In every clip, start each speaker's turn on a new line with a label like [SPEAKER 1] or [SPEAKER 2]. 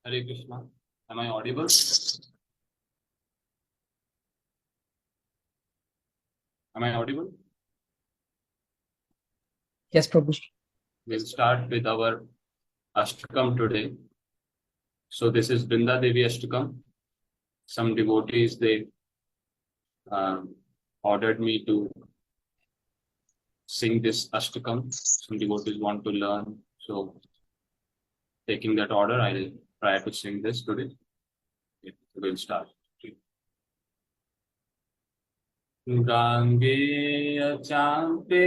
[SPEAKER 1] Hare Krishna. Am I audible? Am I audible?
[SPEAKER 2] Yes, Prabhu.
[SPEAKER 1] We'll start with our Ashtakam today. So this is Brinda Devi Ashtakam. Some devotees, they um, ordered me to sing this Ashtakam. Some devotees want to learn. So taking that order, I'll try to sing this today. Okay, so we'll start. गाङ्गेय चाम्पे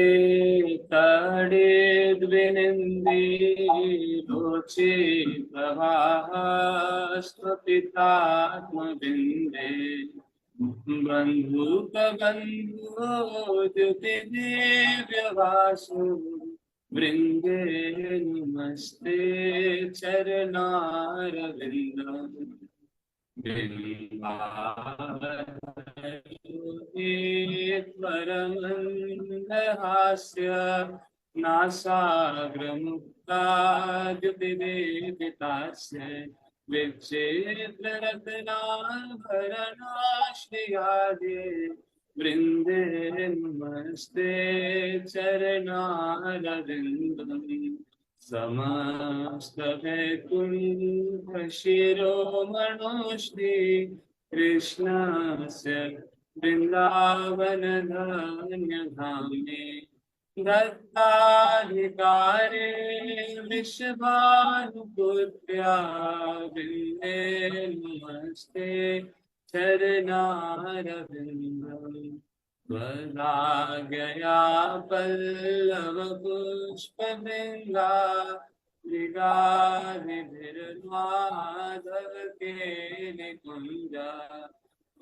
[SPEAKER 1] तडे द्विनिन्दे रोचे प्रवाहस्वपितात्मबिन्दे बन्धुकबन्धो द्युतिदिव्यवासु वृन्दे नमस्ते चरणारविन्दम् परमन्दहास्य नासाग्रमुक्ताद्युतिदेवितास्य विचित्ररत्नाभरणाश्रियादे वृन्दे नमस्ते चरणारविन्दम् समस्तवैकुण्ठशिरोमणोऽस्ति कृष्णस्य वृन्दावनधान्यधामे दत्ताधिकारे विश्वानुपुत्र्या वृन्दे नमस्ते चरणारविन्दम् वरागया पल्लवपुष्पवृङ्गा मृगादिभिर्माधव केलिकुञ्जा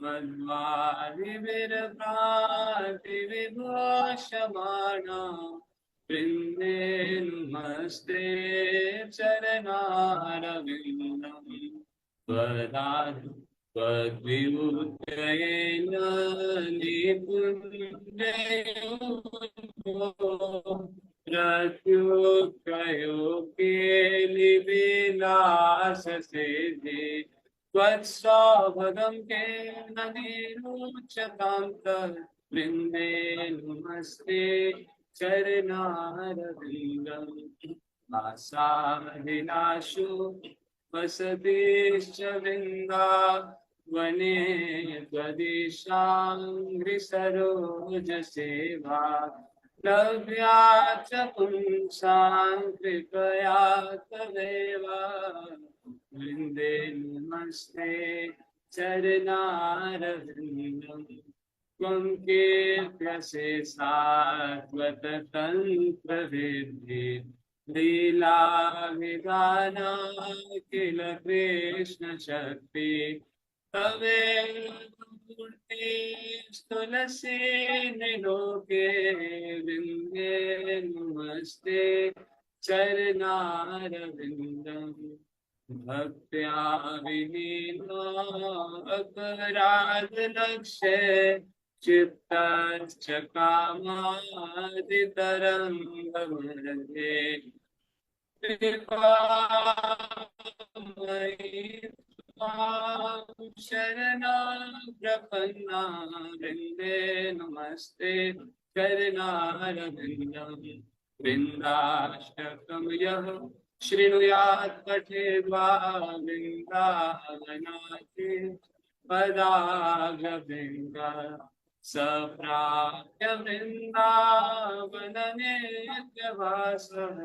[SPEAKER 1] मध्वादिभिर्भ्रान्तिविभूषमाणा वृन्दे नमस्ते चरणारविन्दम् वदामि त्वद्विमुक्तयेन निपुण्ययो प्रत्युत्कयो केलिविलाससेदे त्वत्सौभगं केन निरुच्यतां तद्वृन्दे नमस्ते चरणारविन्दम् आसादिनाशु वसतिश्च वृन्दा वने त्वदिशाङ्घ्रिसरोजसेवा लव्या च पुंसां कृपया तदेव वृन्दे नमस्ते चरणारविन्दम् त्वं कीर्त्यसे सात्वततन्त्रविद्धि लीला विधाना किल कृष्ण शक्ति तवेव मूर्ति तुलसी निलोके वृन्दे नमस्ते चरणारविन्दम् भक्त्या विहीना अपराधलक्ष्ये चित्तश्च कामादितरङ्गमर्गे कृपामयि त्वां शरणं प्रपन्ना वृन्दे नमस्ते चरणारविन्दम् वृन्दाष्टकं यः शृणुयात् पठेद्वा वृन्दावनाथे पदाग्रवृन्दा स प्राप्य वृन्दावननित्यवासः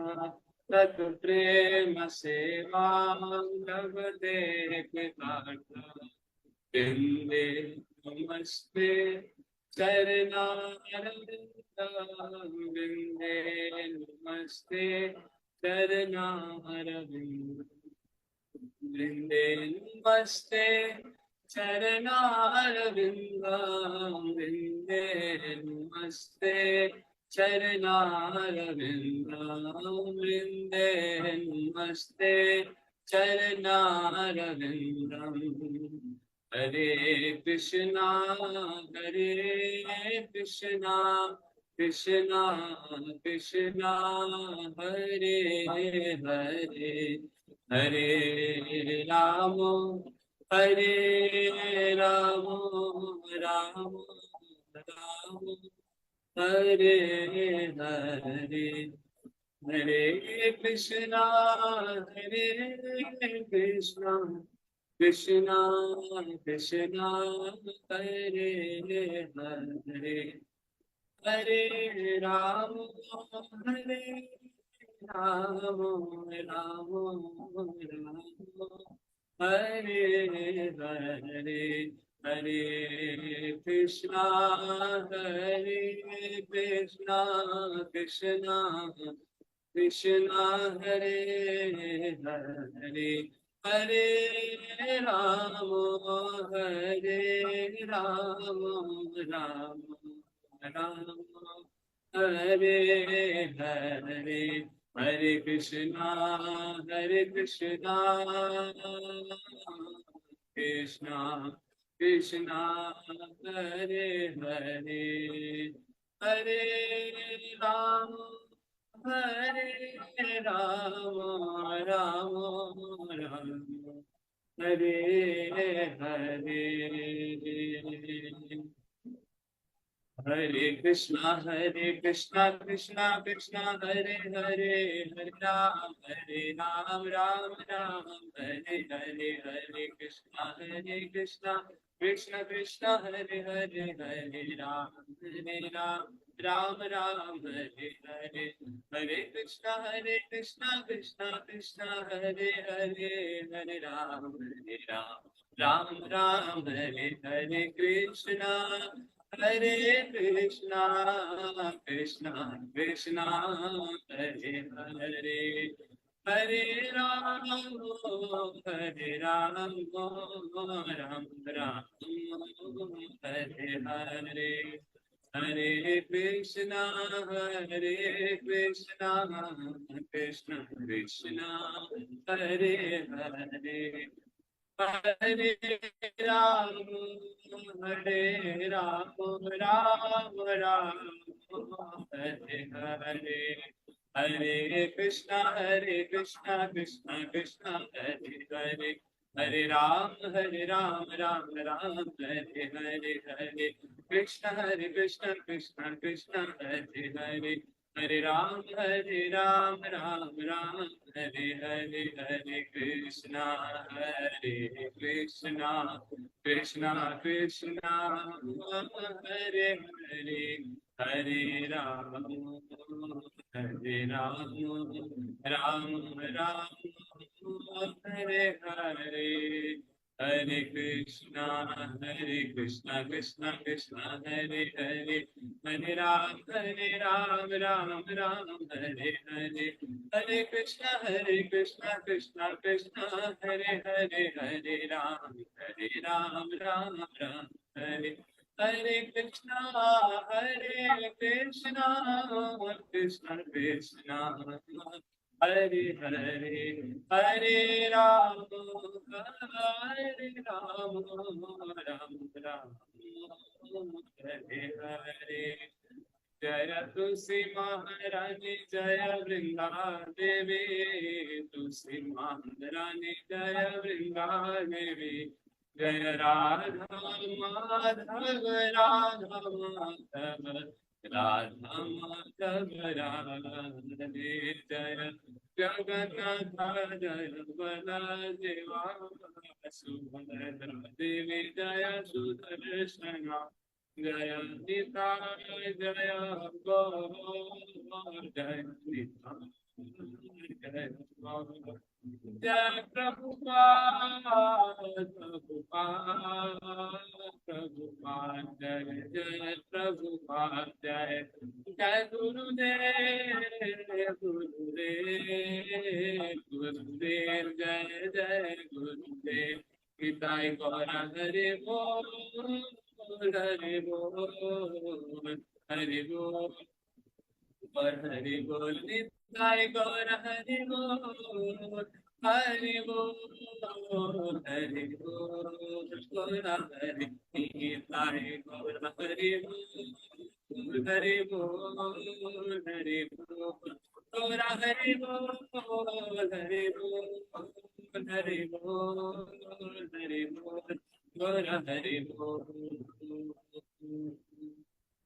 [SPEAKER 1] तत् प्रेम सेवां लभते कृतार्थः वृन्दे नमस्ते चरणारविन्दम् वृन्दे नमस्ते चरणारविन्दम् वृन्दे नमस्ते चरणारविन्दम् वृन्दे नमस्ते चरणारविन्दम् वृन्दे नमस्ते चरणारविन्दम् हरे Krishna Krishna Krishna Hare Hare Hare Ramo, Hare Ramo, Ramo Ramo, Hare Hare, Hare Krishna, Hare Krishna, Krishna Krishna, Hare Hare, Hare Ramo, Hare Ramo, Ramo Ramo, Hare Hare, Hare Krishna, Hare Krishna, Krishna Krishna, Hare Hare, Hare Ramo, Hare Ramo, Ramo Ramo, Hare Hare, Hare Krishna, Hare Krishna, Krishna Krishna, Hare Hare, Hare Rama, Hare Rama, Rama Rama, Hare Hare. Hare Krishna, Krishna Krishna, Hare Hare, Hare Ram, Ram Ram, Hare Hare, Hare Krishna, Krishna Krishna, Hare Hare, Hare Ram, Ram Ram, Hare Hare, Hare Krishna, Krishna Krishna, Hare Hare, Hare Ram, Ram Ram, Hare Hare Krishna. Hare Krishna, Krishna Krishna, Hare Hare, Hare Rama, Hare Rama, Ram Ram, Hare Hare. Hare Krishna, Hare Krishna, Krishna Krishna, Hare Hare. Hare Ram, Hare Ram, Ram Ram, Hare Hare. Hare Krishna, Krishna Krishna, Hare Hare. Hare Ram, Ram Ram, Hare Hare. Hare Krishna, Krishna Krishna, Hare Hare. Hare Ram, Ram Ram, Hare Hare. Hare Krishna, Krishna Krishna Krishna, Hare Hare. Hare Ram, Hare Ram, Ram Ram, Hare Hare. Hare Krishna, Krishna Krishna, Hare Hare. Hare Ram, Ram Ram, Hare Hare. Hare Krishna, Krishna Krishna, Hare Hare. Hare Ram, Ram Ram, Hare Hare Krishna, Krishna Krishna, Hare Hare, Hare Ram, Hare Ram, Ram Ram, Hare Hare. Jaya Tulsi Maharani, Jaya Vrinda Devi, Tulsi Maharani, Jaya Vrinda Devi, Jaya Radha Madhava, Radha Madhava, Radha Madhava, Radhe Jaya Jagannatha, Jaya Baladeva, Subhadra Devi, Jaya Sudarshana, Jaya Nita, Jaya Gaur, Jaya Nita, Jaya Gaur. Jai Prabhupada, Prabhupada, Prabhupada, Jai Jai Prabhupada, Jai Jai Gurudev, Gurudev, Gurudev, Jai Jai Gurudev, Nitai Gaura Hari Bol, Hari Bol, Hari Bol. Hari Bol, Nitai Gaur Hari Bol, Hari Bol, Hari Bol, Gaur Hari, Nitai Gaur Hari Bol, Hari Bol, Hari Bol. Gora Hari Bol, Hari Bol, Hari Bol, Hari Bol, Gora Hari Bol.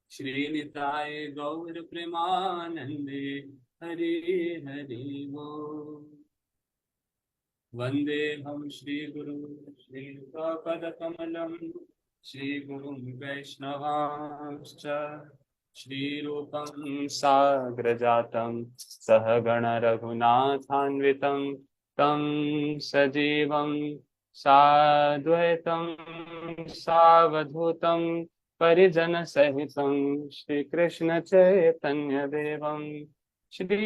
[SPEAKER 1] Shri Nitai Gaur Premanande, Hari Hari Bol. वन्देऽहं श्रीगुरु श्रीयुतापदकमलं श्रीगुरुं वैष्णवांश्च श्रीरूपं साग्रजातं सहगण रघुनाथान्वितं तं सजीवं साद्वैतं सावधूतं परिजनसहितं श्रीकृष्ण चैतन्यदेवं श्री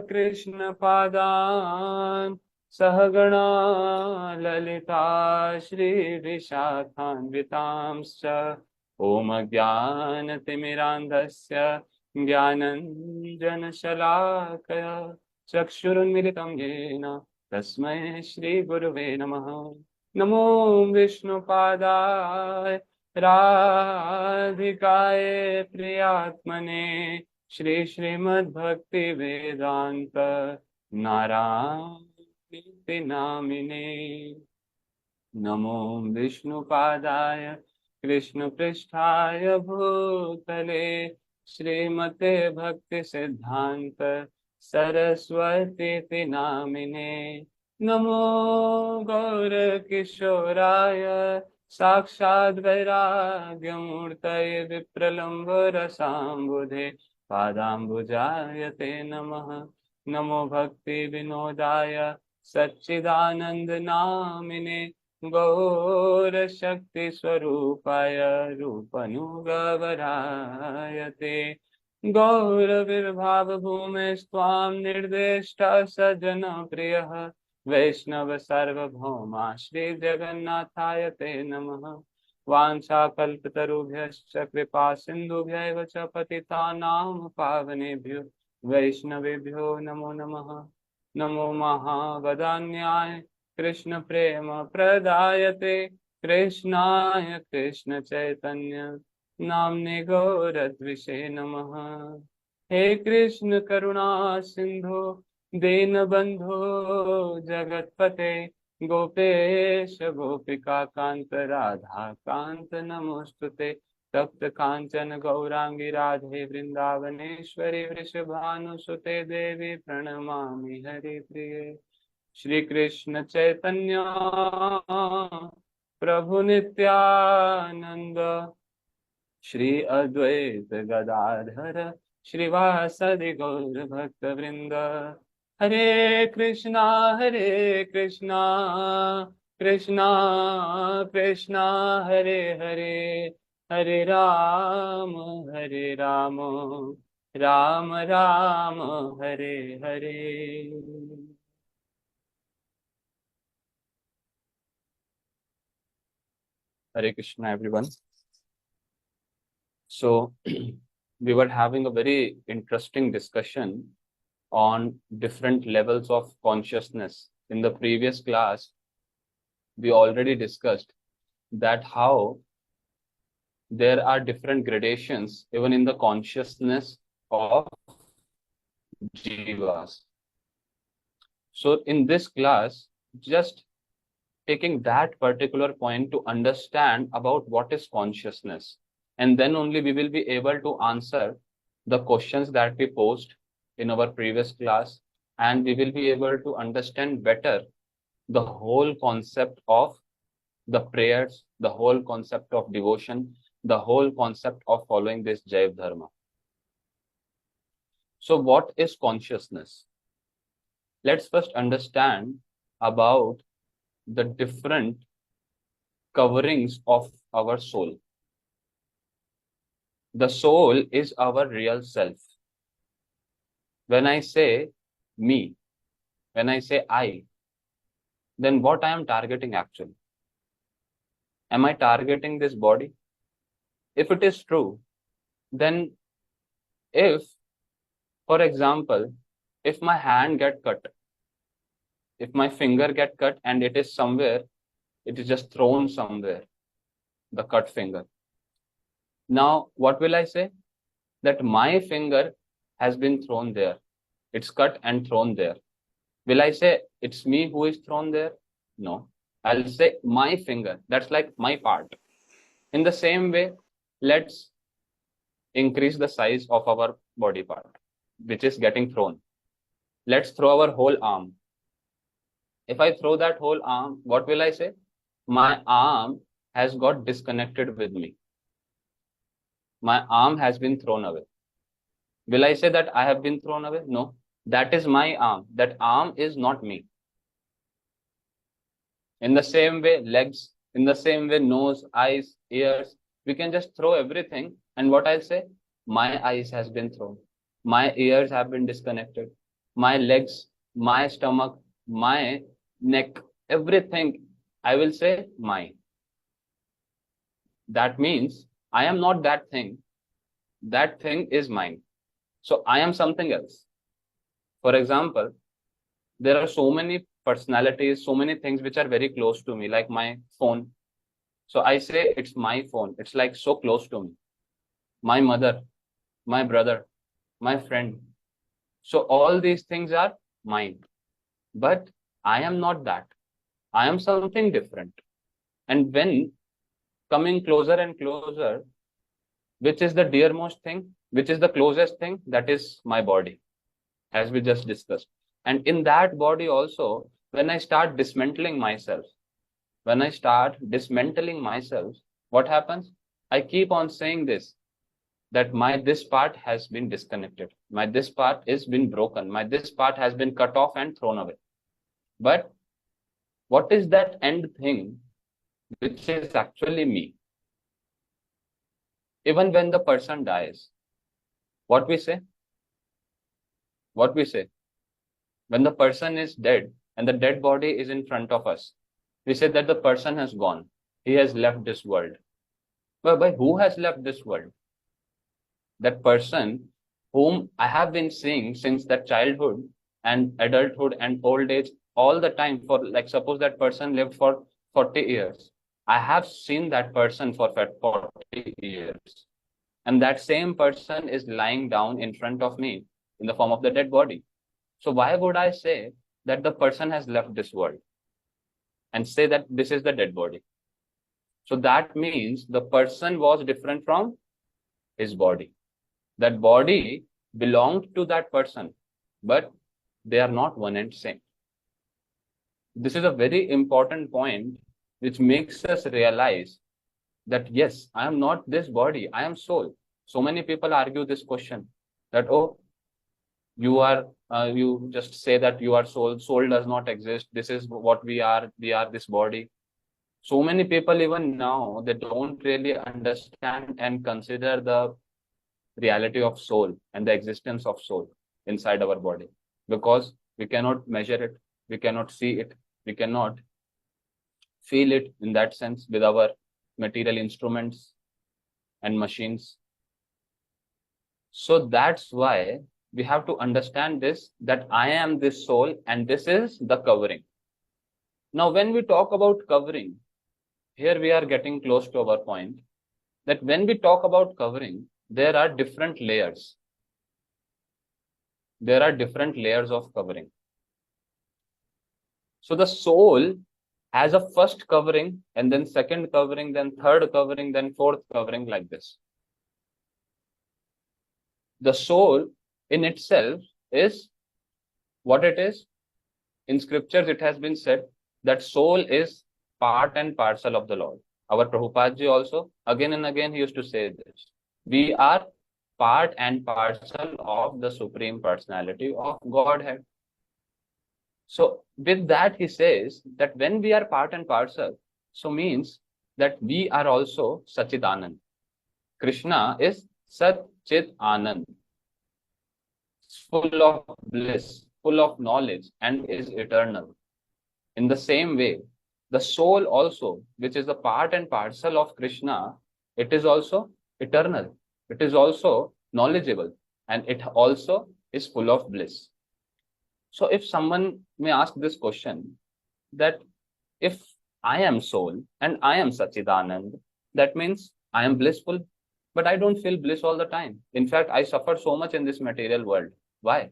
[SPEAKER 1] कृष्ण पादान् सहगणा ललिता श्री विशाखान्वितांश्च ॐ ज्ञानतिमिरान्धस्य ज्ञानञ्जनशलाकया चक्षुरुन्मिलितं येन तस्मै श्रीगुरुवे नमः। नमो विष्णुपादाय राधिकाय प्रियात्मने श्री श्रीमद्भक्ति वेदांत नारायण नामिने। नमो विष्णुपादाय कृष्णपृष्ठाय भूतले श्रीमते भक्ति सिद्धांत सरस्वती नामिने। नमो गौरकिशोराय साक्षात् वैराग्यमूर्तये विप्रलम्बरसाम्बुधे पादाम्बुजाय ते नमः। नमो भक्ति विनोदाय सच्चिदानंद नामिने गौर शक्ति स्वरूपाय रूपनुगवराय ते गौरविर्भाव भूमे स्वां निर्देष्टा सजन प्रियः वैष्णव सार्वभौमा श्री जगन्नाथाय ते नमः। वाञ्छाकल्पतरुभ्यश्च कृपा सिन्धुभ्यैव च पतितानां पावनेभ्यो वैष्णवेभ्यो नमो नमः। नमो महावदान्याय कृष्ण प्रेम प्रदायते कृष्णाय कृष्ण चैतन्य नाम्ने गौरद्विषे नमः। हे कृष्ण करुणा सिंधु दीनबंधो जगतपते गोपेश गोपिका कांत राधा कांत नमोस्तुते तप्त कांचन गौरांगी राधे वृंदावनेश्वरी वृषभानुसुते देवी प्रणमामि हरिप्रिये। श्री कृष्ण चैतन्य प्रभु नित्यानंद श्री अद्वैत गदाधर श्रीवासदि गौर भक्त वृंद। हरे Krishna Krishna Krishna Hare Hare Hare Ram Ram Ram Hare Hare. Hare Krishna, everyone. So, we were having a very interesting discussion on different levels of consciousness. In the previous class, we already discussed that how there are different gradations even in the consciousness of jivas. So, in this class, just taking that particular point to understand about what is consciousness, and then only we will be able to answer the questions that we posed in our previous class, and we will be able to understand better the whole concept of the prayers, the whole concept of devotion, the whole concept of following this Jaiva Dharma. So what is consciousness? Let's first understand about the different coverings of our soul. The soul is our real self. When I say me, when I say I, then what I am targeting actually? Am I targeting this body? If it is true, then if, for example, if my hand get cut, if my finger get cut and it is somewhere, it is just thrown somewhere, the cut finger. Now, what will I say? that my finger has been thrown there. It's cut and thrown there. Will I say it's me who is thrown there? No. I'll say my finger. That's like my part. In the same way, let's increase the size of our body part, which is getting thrown. Let's throw our whole arm. If I throw that whole arm, what will I say? My arm has got disconnected with me. My arm has been thrown away. Will I say that I have been thrown away? No. That is my arm. That arm is not me. In the same way, legs, in the same way, nose, eyes, ears, we can just throw everything. And what I'll say? My eyes has been thrown. My ears have been disconnected. My legs, my stomach, my neck, everything, I will say mine. That means I am not that thing. That thing is mine. So I am something else. For example, there are so many personalities, so many things which are very close to me, like my phone. So I say it's my phone. It's like so close to me. My mother, my brother, my friend. So all these things are mine. But I am not that. I am something different. And when coming closer and closer, which is the dearmost thing, which is the closest thing, that is my body, as we just discussed. And in that body also, when I start dismantling myself, what happens? I keep on saying this, that my this part has been disconnected. My this part is been broken. My this part has been cut off and thrown away. But what is that end thing which is actually me? Even when the person dies, what we say? What we say? When the person is dead and the dead body is in front of us, we say that the person has gone. He has left this world. But by who has left this world? That person whom I have been seeing since that childhood and adulthood and old age all the time. For like, suppose that person lived for 40 years. I have seen that person for 40 years. And that same person is lying down in front of me in the form of the dead body. So why would I say that the person has left this world and say that this is the dead body? So that means the person was different from his body. That body belonged to that person, but they are not one and same. This is a very important point which makes us realize that yes, I am not this body, I am soul. So many people argue this question that, oh, you just say that you are soul, soul does not exist, this is what we are this body. So many people even now, they don't really understand and consider the reality of soul and the existence of soul inside our body, because we cannot measure it, we cannot see it, we cannot feel it in that sense with our material instruments and machines. So that's why we have to understand this, that I am this soul and this is the covering. Now, when we talk about covering, here we are getting close to our point, that when we talk about covering, there are different layers. There are different layers of covering. So the soul has a first covering, and then second covering, then third covering, then fourth covering, like this. The soul in itself is what it is. In scriptures, it has been said that soul is part and parcel of the Lord. Our Prabhupada ji also, again and again, he used to say this. We are part and parcel of the Supreme Personality of Godhead. So with that, he says that when we are part and parcel, so means that we are also Sachidanand. Krishna is Sat Chit Anand, full of bliss, full of knowledge, and is eternal. In the same way, the soul also, which is the part and parcel of Krishna, it is also eternal. It is also knowledgeable, and it also is full of bliss. So if someone may ask this question, that if I am soul and I am Sachidanand, that means I am blissful. But I don't feel bliss all the time. In fact, I suffer so much in this material world. Why?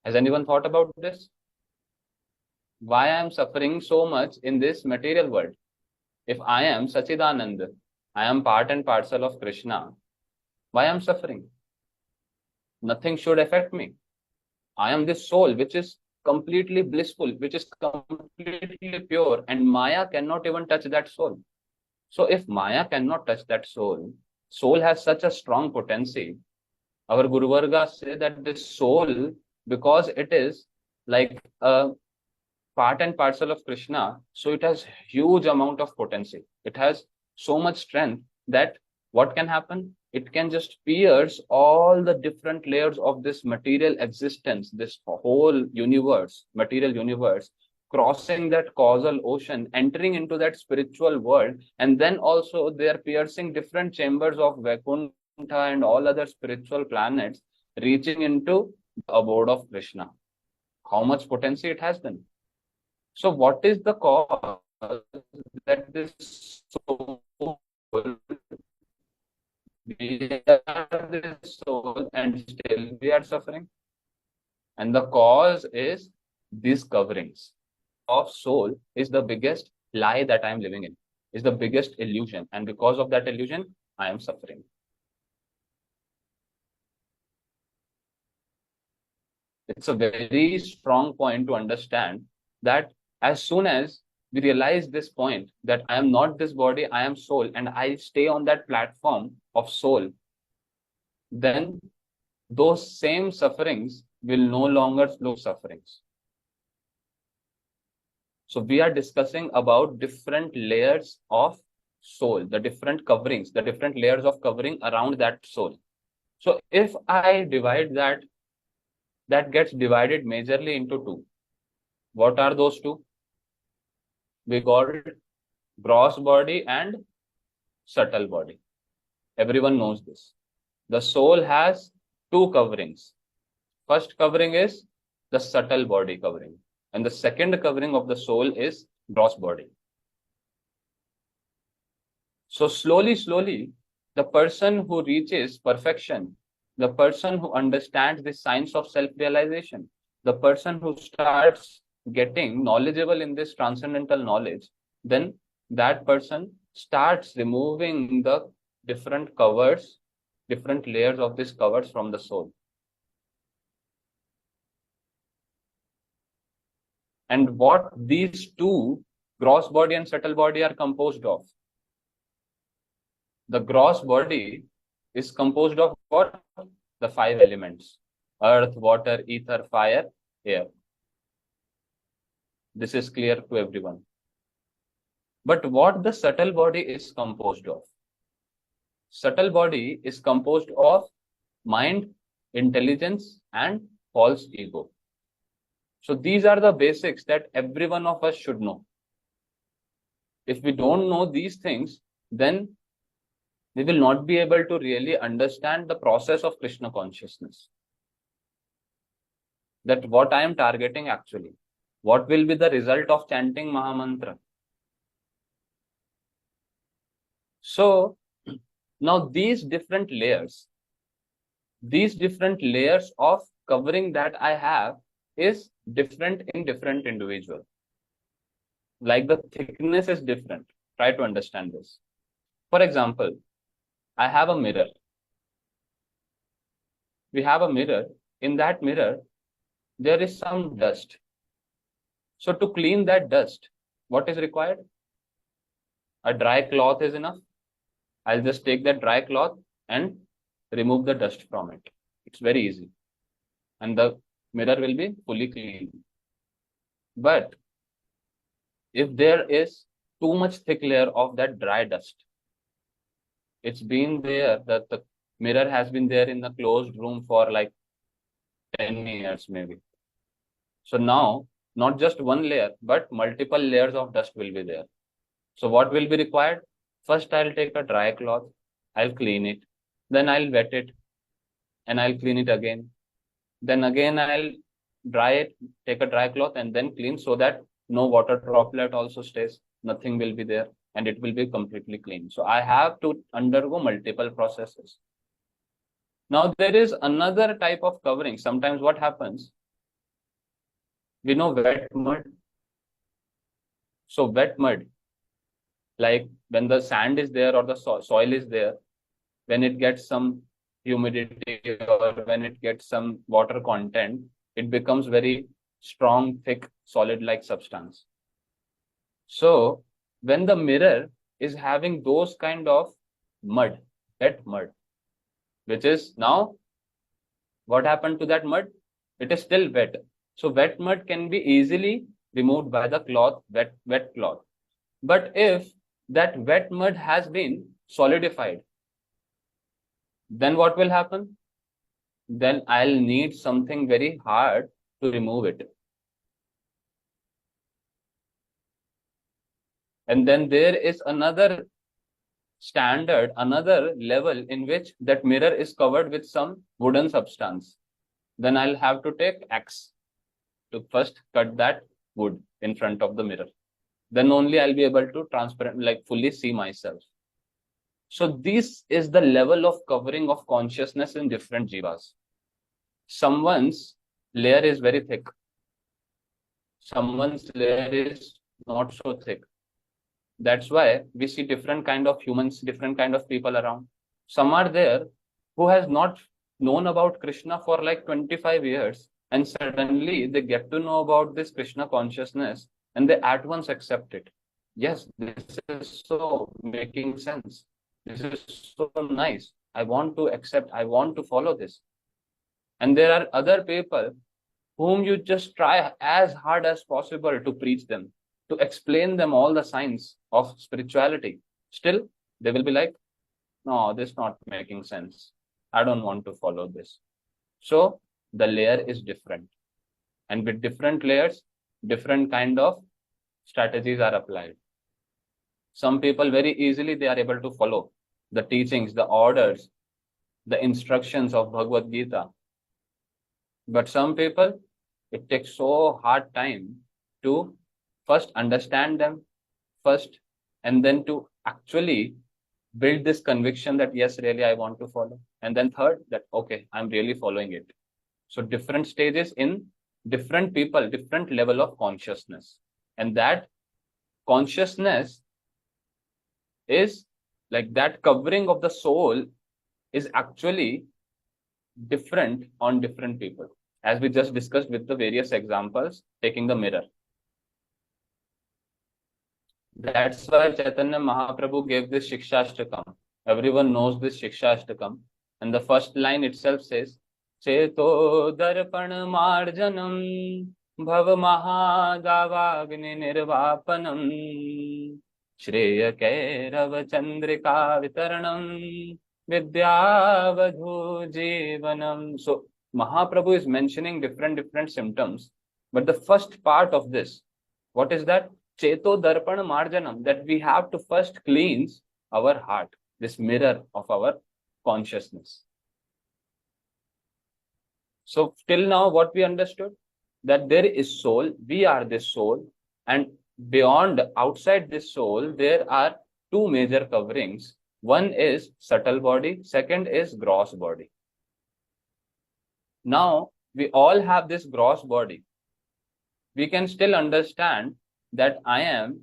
[SPEAKER 1] Has anyone thought about this? Why I am suffering so much in this material world? If I am Sachidanand, I am part and parcel of Krishna, why I am suffering? Nothing should affect me. I am this soul which is completely blissful, which is completely pure, and Maya cannot even touch that soul. So if Maya cannot touch that soul, soul has such a strong potency. Our Guru Varga say that this soul, because it is like a part and parcel of Krishna, so it has huge amount of potency. It has so much strength that what can happen? It can just pierce all the different layers of this material existence, this whole universe, material universe, crossing that causal ocean, entering into that spiritual world, and then also they are piercing different chambers of Vaikuntha and all other spiritual planets, reaching into the abode of Krishna. How much potency it has then? So what is the cause that this soul, we are this soul and still we are suffering? And the cause is these coverings of soul is the biggest lie that I am living in, is the biggest illusion. And because of that illusion, I am suffering. It's a very strong point to understand that as soon as we realize this point that I am not this body, I am soul, and I stay on that platform of soul, then those same sufferings will no longer look sufferings. So we are discussing about different layers of soul, the different coverings, the different layers of covering around that soul. So if I divide that, that gets divided majorly into two. What are those two? We call it gross body and subtle body. Everyone knows this. The soul has two coverings. First covering is the subtle body covering, and the second covering of the soul is gross body. So slowly, the person who reaches perfection, the person who understands the science of self-realization, the person who starts getting knowledgeable in this transcendental knowledge, then that person starts removing the different covers, different layers of these covers from the soul. And what these two, gross body and subtle body, are composed of? The gross body is composed of what? The five elements: earth, water, ether, fire, air. This is clear to everyone. But what the subtle body is composed of? Subtle body is composed of mind, intelligence, and false ego. So these are the basics that every one of us should know. If we don't know these things, then we will not be able to really understand the process of Krishna consciousness. That what I am targeting actually. What will be the result of chanting Mahamantra? So now these different layers of covering that I have is different in different individual. Like the thickness is different. Try to understand this. For example, I have a mirror. We have a mirror. In that mirror, there is some dust. So to clean that dust, what is required? A dry cloth is enough. I'll just take that dry cloth and remove the dust from it. It's very easy. And the mirror will be fully clean. But if there is too much thick layer of that dry dust, it's been there, that the mirror has been there in the closed room for like 10 years maybe. So now, not just one layer, but multiple layers of dust will be there. So what will be required? First, I'll take a dry cloth, I'll clean it, then I'll wet it, and I'll clean it again. Then again, I'll dry it, take a dry cloth, and then clean, so that no water droplet also stays, nothing will be there. and it will be completely clean. So I have to undergo multiple processes. Now there is another type of covering. Sometimes what happens, we know wet mud. So wet mud, like when the sand is there or the soil is there, when it gets some humidity or when it gets some water content, it becomes very strong, thick, solid-like substance. So when the mirror is having those kind of mud, wet mud, which is now, what happened to that mud? It is still wet. So wet mud can be easily removed by the cloth, wet cloth. But if that wet mud has been solidified, then what will happen? Then I'll need something very hard to remove it. And then there is another standard, another level in which that mirror is covered with some wooden substance. Then I'll have to take axe to first cut that wood in front of the mirror. Then only I'll be able to transparent, like fully see myself. So this is the level of covering of consciousness in different jivas. Someone's layer is very thick. Someone's layer is not so thick. That's why we see different kind of humans, different kind of people around. Some are there who has not known about Krishna for like 25 years, and suddenly they get to know about this Krishna consciousness and they at once accept it. Yes, this is so making sense. This is so nice. I want to accept, I want to follow this. And there are other people whom you just try as hard as possible to preach them, to explain them all the signs of spirituality. Still, they will be like, no, this is not making sense. I don't want to follow this. So the layer is different. And with different layers, different kind of strategies are applied. Some people very easily, they are able to follow the teachings, the orders, the instructions of Bhagavad Gita. But some people, it takes so hard time to first understand them first, and then to actually build this conviction that yes, really I want to follow. And then third, that okay, I'm really following it. So different stages in different people, different level of consciousness. And that consciousness is like that covering of the soul is actually different on different people. As we just discussed with the various examples, taking the mirror. That's why Chaitanya Mahaprabhu gave this Shikshashtakam. Everyone knows this Shikshashtakam. And the first line itself says, Cheto darpan marjanam bhav mahadavagni nirvapanam shreya kairav chandrika vitaranam vidyavadhu jivanam. So Mahaprabhu is mentioning different symptoms. But the first part of this, what is that? Cheto darpan marjanam, that we have to first cleanse our heart, this mirror of our consciousness. So till now what we understood, that there is soul, we are this soul, and beyond, outside this soul, there are two major coverings. One is subtle body, second is gross body. Now we all have this gross body. We can still understand that I am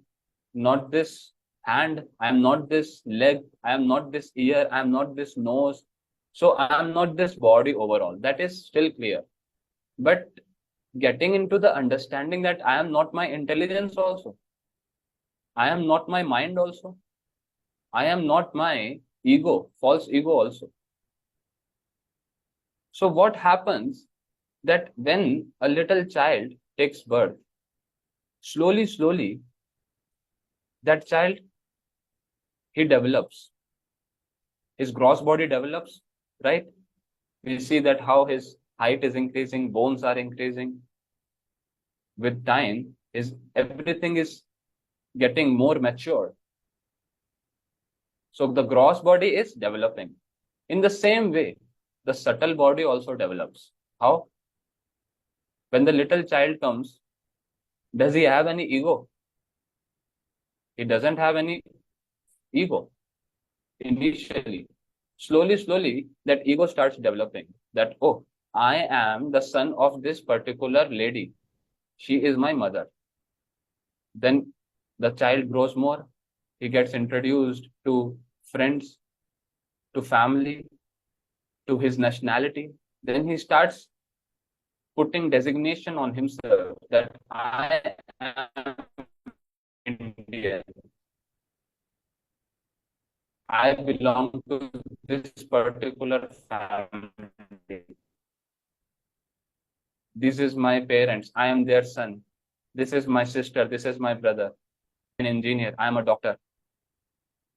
[SPEAKER 1] not this hand, I am not this leg, I am not this ear, I am not this nose. So I am not this body overall. That is still clear. But getting into the understanding that I am not my intelligence also. I am not my mind also. I am not my ego, false ego also. So what happens that when a little child takes birth, slowly, that child, he develops. His gross body develops, right? We see that how his height is increasing, bones are increasing. With time, everything is getting more mature. So the gross body is developing. In the same way, the subtle body also develops. How? When the little child comes, does he have any ego? He doesn't have any
[SPEAKER 2] ego. Initially, slowly, that ego starts developing that, oh, I am the son of this particular lady. She is my mother. Then the child grows more. He gets introduced to friends, to family, to his nationality. Then he starts putting designation on himself that I am Indian. I belong to this particular family. This is my parents. I am their son. This is my sister. This is my brother. I'm an engineer. I am a doctor.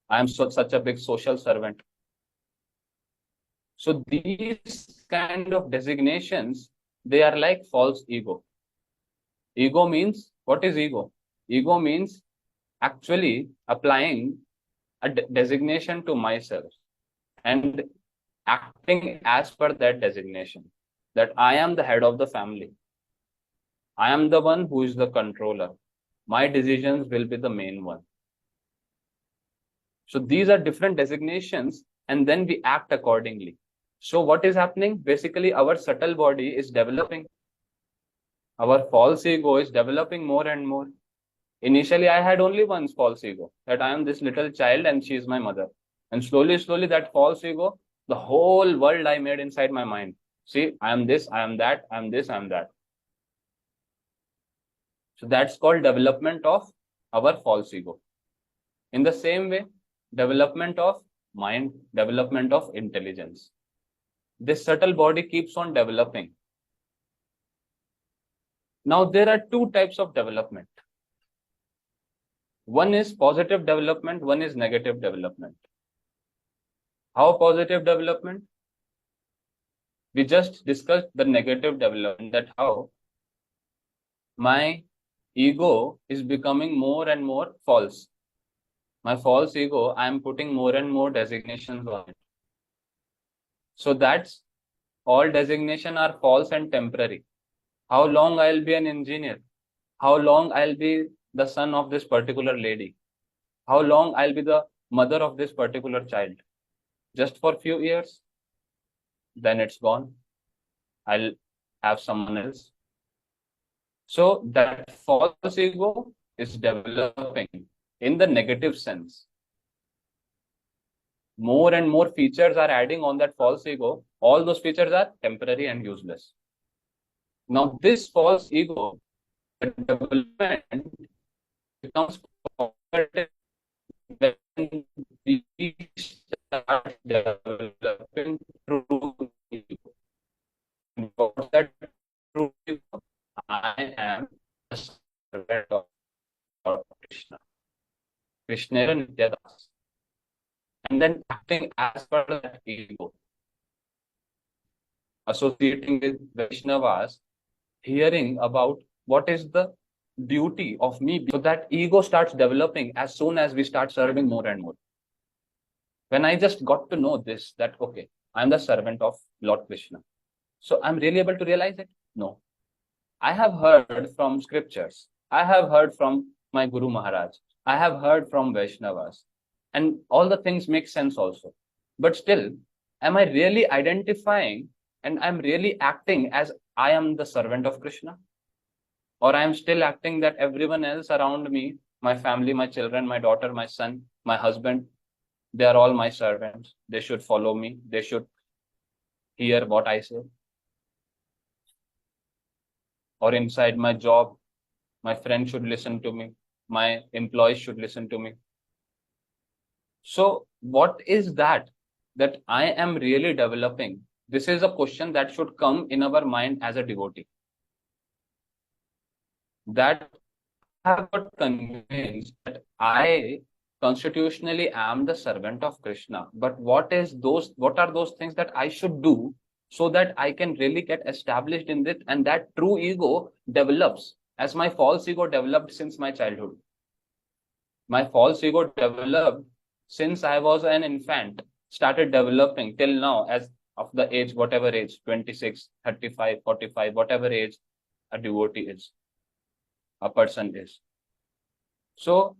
[SPEAKER 2] I am such a big social servant. So these kind of designations, they are like false ego. Ego means, what is ego? Ego means actually applying a designation to myself and acting as per that designation, that I am the head of the family. I am the one who is the controller. My decisions will be the main one. So these are different designations, and then we act accordingly. So what is happening? Basically, our subtle body is developing. Our false ego is developing more and more. Initially, I had only one false ego, that I am this little child and she is my mother. And slowly, that false ego, the whole world I made inside my mind. See, I am this, I am that, I am this, I am that. So that's called development of our false ego. In the same way, development of mind, development of intelligence. This subtle body keeps on developing. Now, there are two types of development. One is positive development, one is negative development. How positive development? We just discussed the negative development, that how my ego is becoming more and more false. My false ego, I am putting more and more designations on it. So that's all designation are false and temporary. How long I'll be an engineer? How long I'll be the son of this particular lady? How long I'll be the mother of this particular child? Just for few years, then it's gone. I'll have someone else. So that false ego is developing in the negative sense. More and more features are adding on that false ego. All those features are temporary and useless. Now, this false ego development becomes positive when we start developing true ego. And what's that true ego? I am a servant of Lord Krishna. Krishna Nityadas. And then acting as per that ego. Associating with Vaishnavas, hearing about what is the duty of me. So that ego starts developing as soon as we start serving more and more. When I just got to know this, that, okay, I'm the servant of Lord Krishna. So I'm really able to realize it? No. I have heard from scriptures. I have heard from my Guru Maharaj. I have heard from Vaishnavas. And all the things make sense also. But still, am I really identifying and I'm really acting as I am the servant of Krishna? Or I am still acting that everyone else around me, my family, my children, my daughter, my son, my husband, they are all my servants. They should follow me. They should hear what I say. Or inside my job, my friend should listen to me. My employees should listen to me. So what is that I am really developing? This is a question that should come in our mind as a devotee. That I have got convinced that I constitutionally am the servant of Krishna. But what are those things that I should do so that I can really get established in it, and that true ego develops, as my false ego developed since my childhood. My false ego developed since I was an infant, started developing till now, as of the age, whatever age, 26, 35, 45, whatever age a devotee is, a person is. So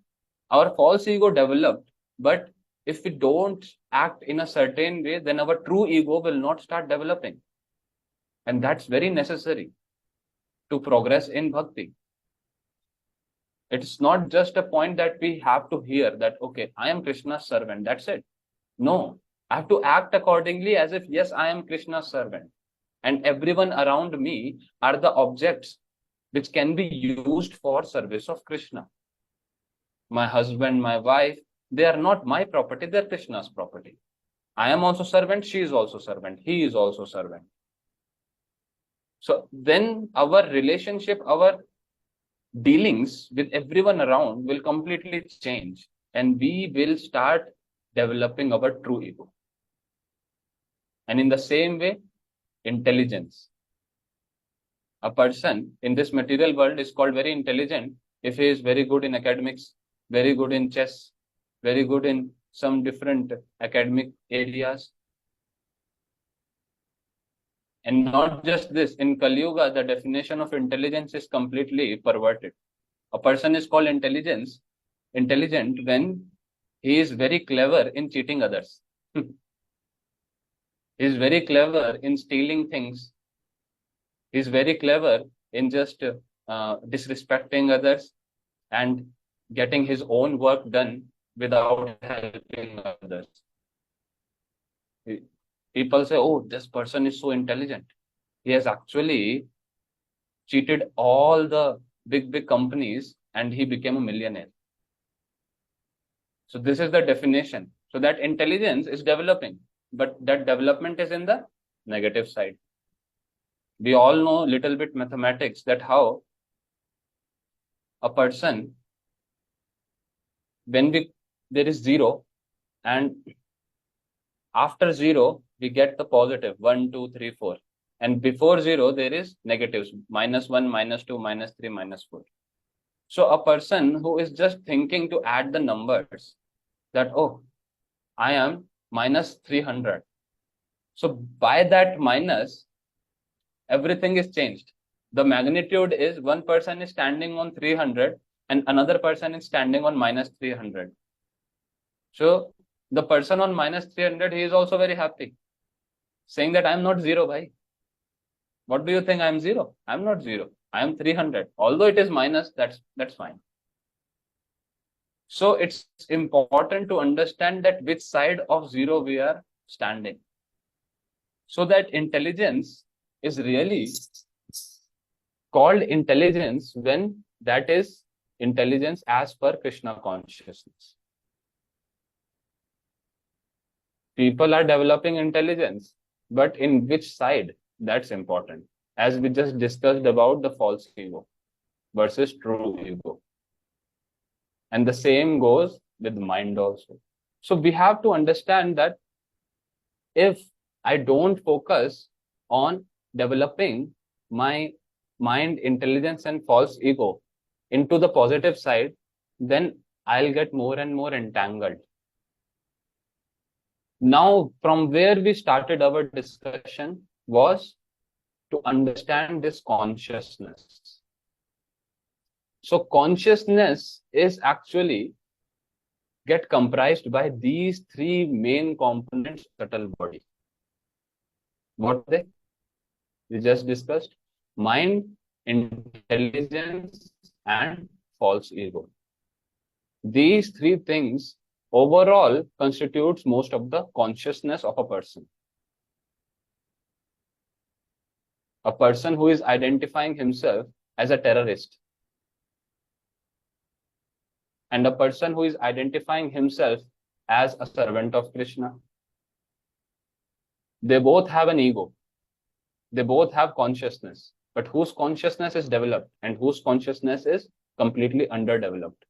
[SPEAKER 2] our false ego developed But if we don't act in a certain way, then our true ego will not start developing. And that's very necessary to progress in bhakti. It's not just a point that we have to hear that, okay, I am Krishna's servant. That's it. No, I have to act accordingly as if, yes, I am Krishna's servant. And everyone around me are the objects which can be used for service of Krishna. My husband, my wife, they are not my property, they're Krishna's property. I am also servant, she is also servant, he is also servant. So then our relationship, our dealings with everyone around will completely change, and we will start developing our true ego. And in the same way, intelligence. A person in this material world is called very intelligent if he is very good in academics, very good in chess, very good in some different academic areas. And not just this, in Kali Yuga, the definition of intelligence is completely perverted. A person is called intelligent when he is very clever in cheating others. He is very clever in stealing things. He is very clever in just disrespecting others and getting his own work done without helping others. People say, oh, this person is so intelligent. He has actually cheated all the big companies and he became a millionaire. So this is the definition. So that intelligence is developing, but that development is in the negative side. We all know little bit mathematics, that how a person, when there is 0, and after 0 we get the positive 1, 2, 3, 4, and before 0 there is negatives -1, -2, -3, -4. So a person who is just thinking to add the numbers, that, oh, I am -300. So by that minus, everything is changed. The magnitude is one person is standing on 300 and another person is standing on -300. So the person on -300, he is also very happy, saying that I am not 0, bhai. What do you think? I am 0? I am not 0. I am 300. Although it is minus, that's fine. So it's important to understand that which side of 0 we are standing. So that intelligence is really called intelligence when that is intelligence as per Krishna consciousness. People are developing intelligence, but in which side? That's important. As we just discussed about the false ego versus true ego. And the same goes with mind also. So we have to understand that if I don't focus on developing my mind, intelligence, and false ego into the positive side, then I'll get more and more entangled. Now, from where we started our discussion was to understand this consciousness. So consciousness is actually get comprised by these 3 main components of subtle body. What are they? We just discussed mind, intelligence, and false ego. These 3 things overall constitutes most of the consciousness of a person. A person who is identifying himself as a terrorist and a person who is identifying himself as a servant of Krishna, they both have an ego. They both have consciousness, but whose consciousness is developed and whose consciousness is completely underdeveloped?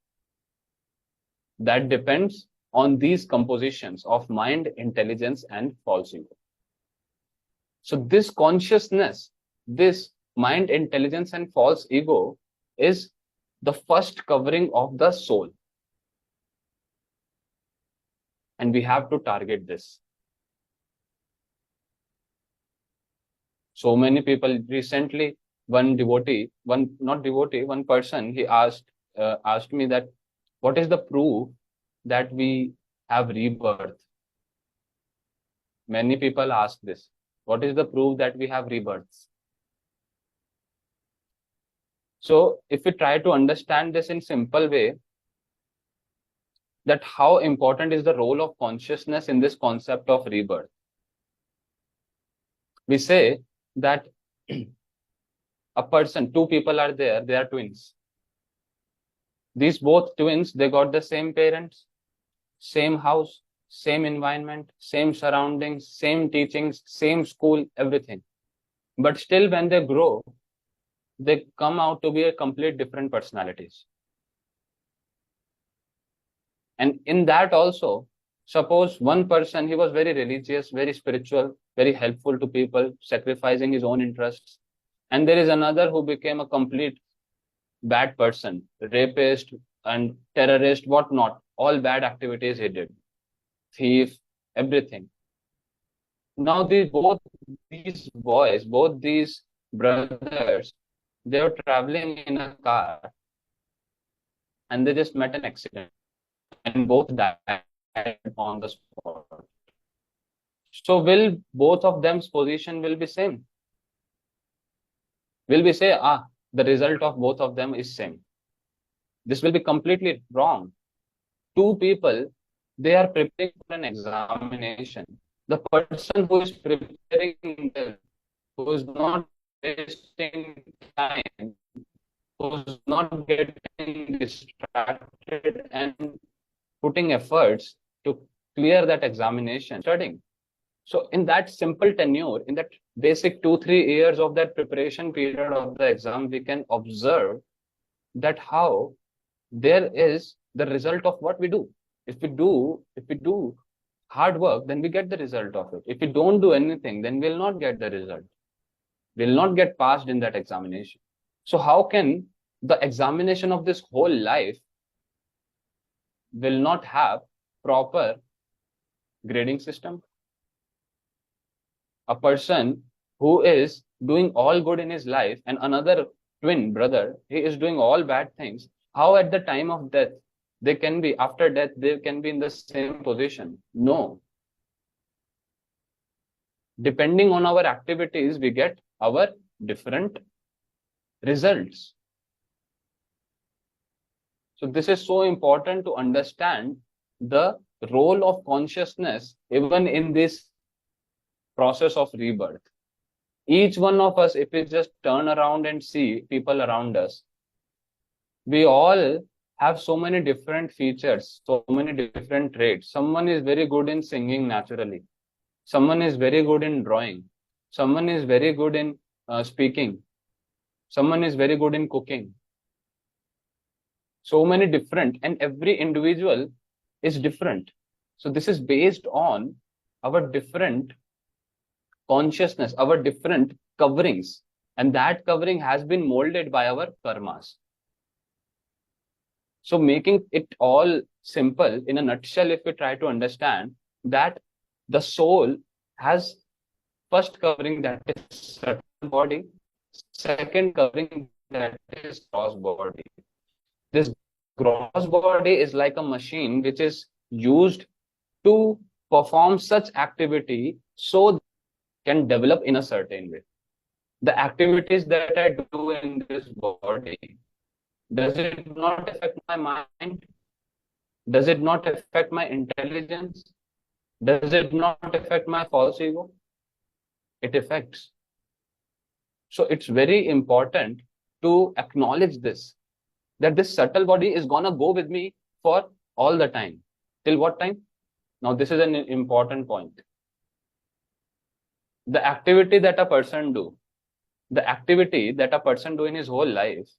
[SPEAKER 2] That depends on these compositions of mind, intelligence, and false ego. So this consciousness, this mind, intelligence, and false ego is the first covering of the soul. And we have to target this. So many people recently, one person, he asked me that, what is the proof that we have rebirth? Many people ask this. What is the proof that we have rebirths? So if we try to understand this in simple way, that how important is the role of consciousness in this concept of rebirth? We say that a person, two people are there, they are twins. These both twins, they got the same parents, same house, same environment, same surroundings, same teachings, same school, everything. But still when they grow, they come out to be a complete different personalities. And in that also, suppose one person, he was very religious, very spiritual, very helpful to people, sacrificing his own interests. And there is another who became a complete bad person, rapist and terrorist, whatnot, all bad activities he did, thief, everything. Now both these boys, both these brothers, they were traveling in a car and they just met an accident and both died on the spot. So will both of them's position will be same? Will we say, the result of both of them is same? This will be completely wrong. Two people, they are preparing for an examination. The person who is preparing them, who is not wasting time, who is not getting distracted and putting efforts to clear that examination, studying. So in that simple tenure, in that basic 2-3 years of that preparation period of the exam, we can observe that how there is the result of what we do. If we do hard work, then we get the result of it. If we don't do anything, then we'll not get the result. We'll not get passed in that examination. So how can the examination of this whole life will not have proper grading system? A person who is doing all good in his life and another twin brother, he is doing all bad things, how at the time of death they can be, after death they can be in the same position? No. Depending on our activities, we get our different results. So this is so important to understand the role of consciousness even in this process of rebirth. Each one of us, if we just turn around and see people around us, we all have so many different features, so many different traits. Someone is very good in singing naturally. Someone is very good in drawing. Someone is very good in speaking. Someone is very good in cooking. So many different, and every individual is different. So this is based on our different consciousness, our different coverings, and that covering has been molded by our karmas. So making it all simple, in a nutshell, if we try to understand that the soul has first covering, that is subtle body, second covering, that is gross body. This gross body is like a machine which is used to perform such activity so can develop in a certain way. The activities that I do in this body, does it not affect my mind? Does it not affect my intelligence? Does it not affect my false ego? It affects. So it's very important to acknowledge this, that this subtle body is gonna go with me for all the time. Till what time? Now this is an important point. The activity that a person do in his whole life,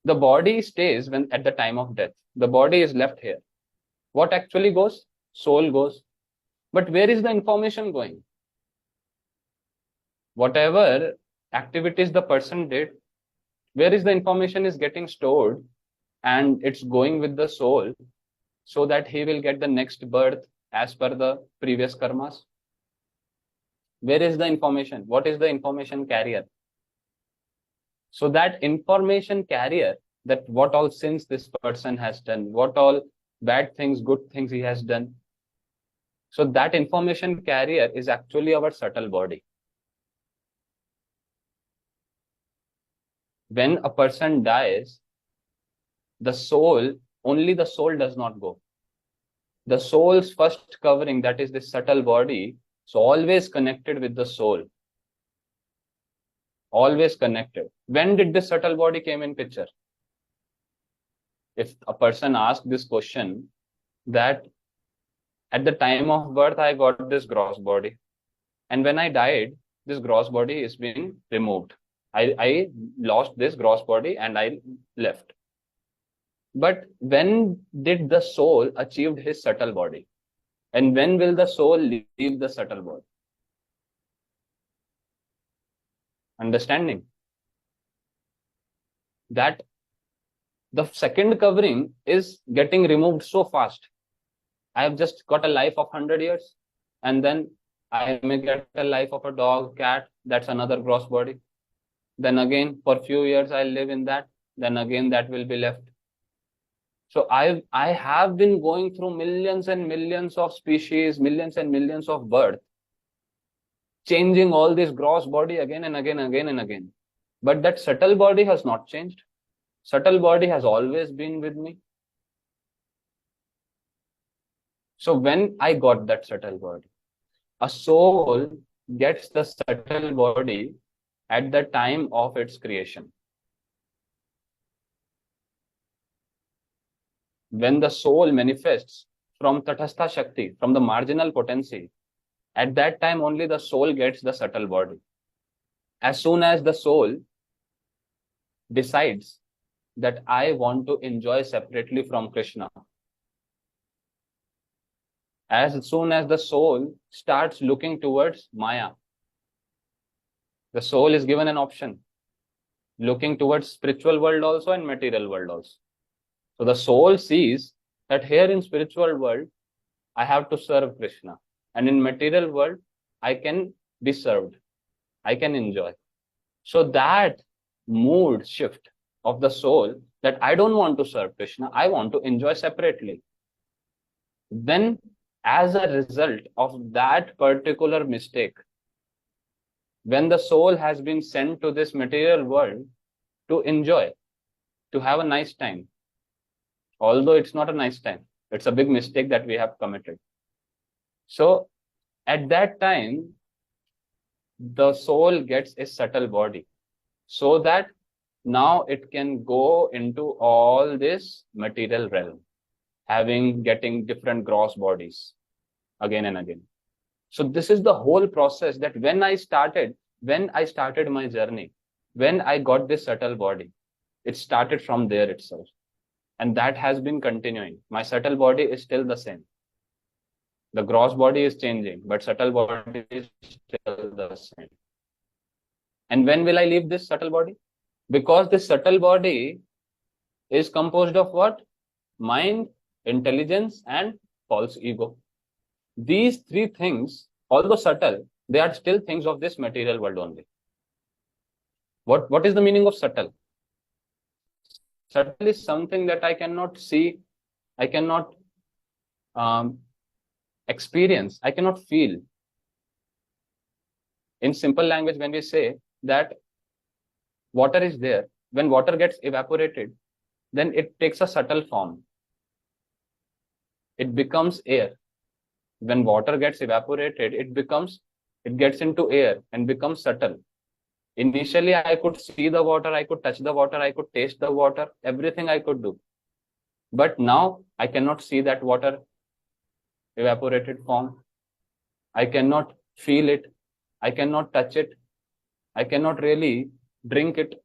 [SPEAKER 2] the body stays when at the time of death. The body is left here. What actually goes? Soul goes. But where is the information going? Whatever activities the person did, where is the information is getting stored and it's going with the soul so that he will get the next birth as per the previous karmas? Where is the information? What is the information carrier? So that information carrier, that what all sins this person has done, what all bad things, good things he has done, So that information carrier is actually our subtle body. When a person dies, only the soul does not go. The soul's first covering, that is the subtle body, is always connected with the soul. Always connected. When did this subtle body came in picture? If a person asks this question, that at the time of birth, I got this gross body. And when I died, this gross body is being removed. I lost this gross body and I left. But when did the soul achieve his subtle body? And when will the soul leave the subtle body? Understanding that the second covering is getting removed so fast. I have just got a life of 100 years, and then I may get a life of a dog, cat, that's another gross body. Then again, for a few years, I'll live in that. Then again, that will be left. So I have been going through millions and millions of species, millions and millions of births, changing all this gross body again and again, again and again. But that subtle body has not changed. Subtle body has always been with me. So when I got that subtle body, a soul gets the subtle body at the time of its creation. When the soul manifests from Tathastha Shakti, from the marginal potency, at that time only the soul gets the subtle body. As soon as the soul decides that I want to enjoy separately from Krishna, as soon as the soul starts looking towards Maya, the soul is given an option, looking towards spiritual world also and material world also. So the soul sees that here in spiritual world, I have to serve Krishna. And in material world, I can be served. I can enjoy. So that mood shift of the soul, that I don't want to serve Krishna, I want to enjoy separately. Then as a result of that particular mistake, when the soul has been sent to this material world to enjoy, to have a nice time, although it's not a nice time, it's a big mistake that we have committed. So at that time, the soul gets a subtle body, so that now it can go into all this material realm, getting different gross bodies again and again. So this is the whole process, that when I started my journey, when I got this subtle body, it started from there itself. And that has been continuing. My subtle body is still the same. The gross body is changing, but subtle body is still the same. And when will I leave this subtle body? Because this subtle body is composed of what? Mind, intelligence, and false ego. These three things, although subtle, they are still things of this material world only. What is the meaning of subtle? Subtle is something that I cannot see, I cannot experience, I cannot feel. In simple language, when we say that water is there, when water gets evaporated, then it takes a subtle form. It becomes air. When water gets evaporated, it gets into air and becomes subtle. Initially, I could see the water, I could touch the water, I could taste the water, everything I could do. But now I cannot see that water evaporated form. I cannot feel it. I cannot touch it. I cannot really drink it.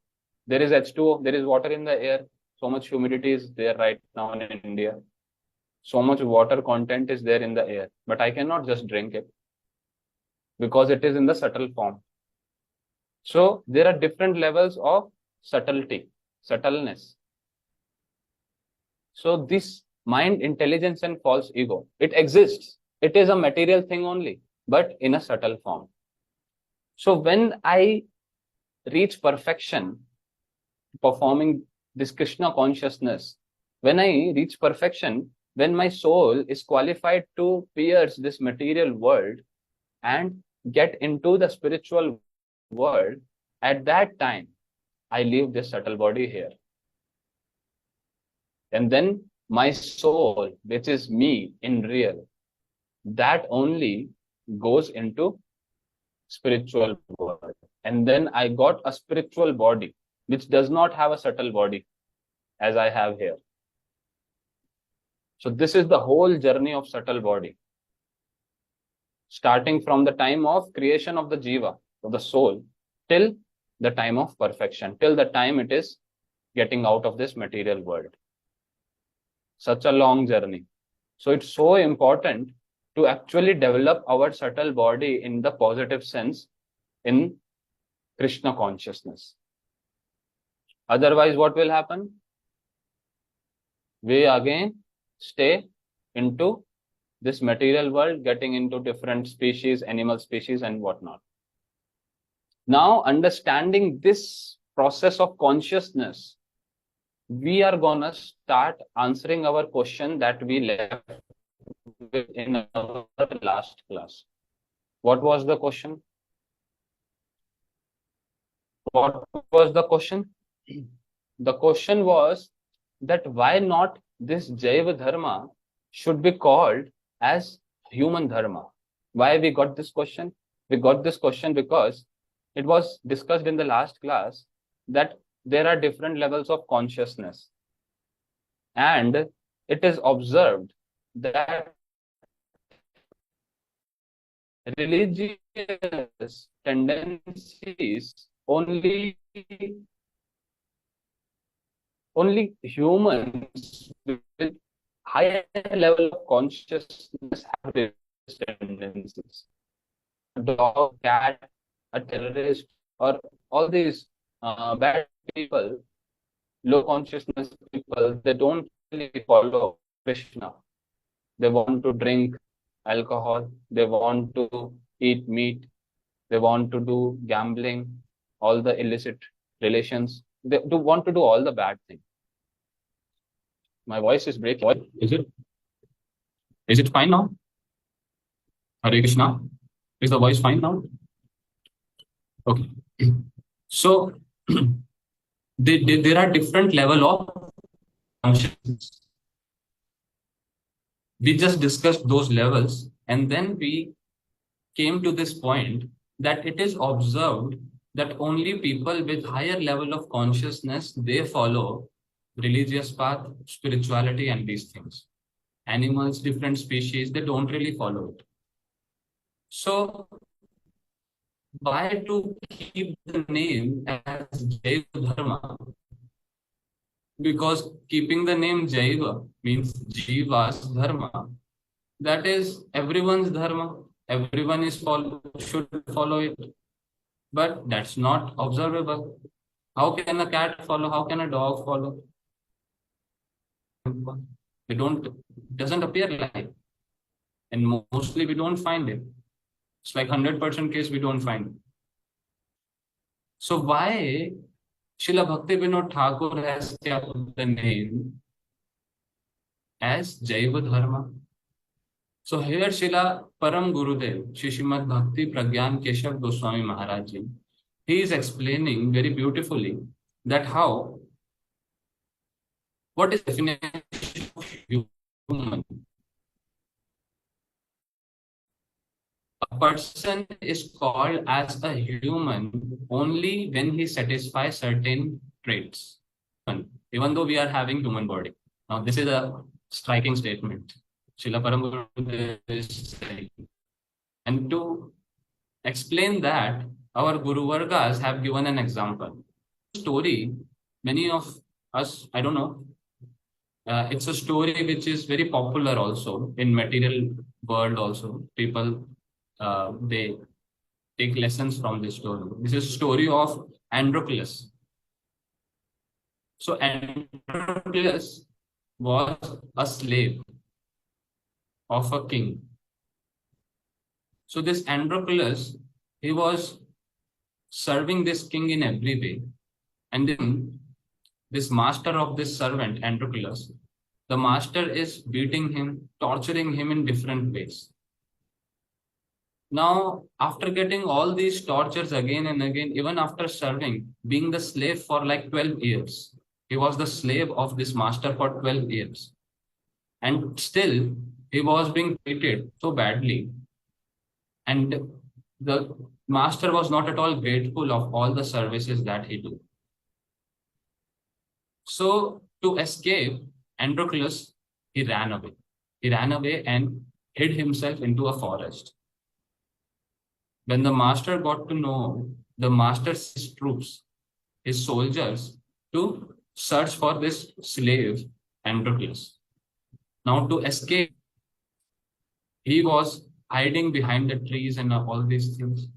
[SPEAKER 2] There is H2O, there is water in the air. So much humidity is there right now in India. So much water content is there in the air. But I cannot just drink it because it is in the subtle form. So there are different levels of subtleness. So this mind, intelligence, and false ego, it exists. It is a material thing only, but in a subtle form. So when I reach perfection, performing this Krishna consciousness, when I reach perfection, when my soul is qualified to pierce this material world and get into the spiritual world, at that time, I leave this subtle body here. And then my soul, which is me in real, that only goes into spiritual world. And then I got a spiritual body, which does not have a subtle body as I have here. So this is the whole journey of subtle body, starting from the time of creation of the jiva, of the soul, till the time of perfection, till the time it is getting out of this material world. Such a long journey. So it's so important to actually develop our subtle body in the positive sense in Krishna consciousness. Otherwise, what will happen? We again stay into this material world, getting into different species, animal species, and whatnot. Now, understanding this process of consciousness, we are gonna start answering our question that we left with in our last class. What was the question? What was the question? The question was that why not this Jaiva Dharma should be called as human dharma. Why we got this question? We got this question because it was discussed in the last class that there are different levels of consciousness. And it is observed that religious tendencies only humans with higher level of consciousness have these tendencies. A dog, cat, a terrorist, or all these bad people, low consciousness people, they don't really follow Krishna. They want to drink alcohol, they want to eat meat, they want to do gambling, all the illicit relations. They do want to do all the bad things. My voice is breaking. Is it fine now? Hare Krishna. Is the voice fine now? Okay. So there are different level of consciousness. We just discussed those levels, and then we came to this point that it is observed that only people with higher level of consciousness, they follow religious path, spirituality, and these things. Animals, different species, they don't really follow it. So why to keep the name as Jaiva Dharma? Because keeping the name Jaiva means Jiva's Dharma. That is everyone's Dharma. Everyone should follow it. But that's not observable. How can a cat follow? How can a dog follow? It doesn't appear like. And mostly we don't find it. It's like 100% case we don't find it. So why Srila Bhaktivinoda Thakur has kept the name as Jaiva Dharma? So here Srila Param Gurudev, Shri Srimad Bhakti Pragyan Keshav Goswami Maharaj Ji, he is explaining very beautifully that what is the definition of human? A person is called as a human only when he satisfies certain traits. Even though we are having human body. Now this is a striking statement. Srila Param Gurudev is saying. And to explain that, our Guru Vargas have given an example. Story, many of us, I don't know, it's a story which is very popular also in material world also. People, they take lessons from this story. This is a story of Androcles. So Androcles was a slave of a king. So this Androcles, he was serving this king in every way. And then this master of this servant, Androcles,
[SPEAKER 1] the master is beating him, torturing him in different ways. Now, after getting all these tortures again and again, even after serving, being the slave for like 12 years, he was the slave of this master for 12 years. And still, he was being treated so badly. And the master was not at all grateful of all the services that he did. So, to escape, Androcles, he ran away. He ran away and hid himself into a forest. When the master got to know, the master sent his troops, his soldiers, to search for this slave, Androcles. Now, to escape, he was hiding behind the trees and all these things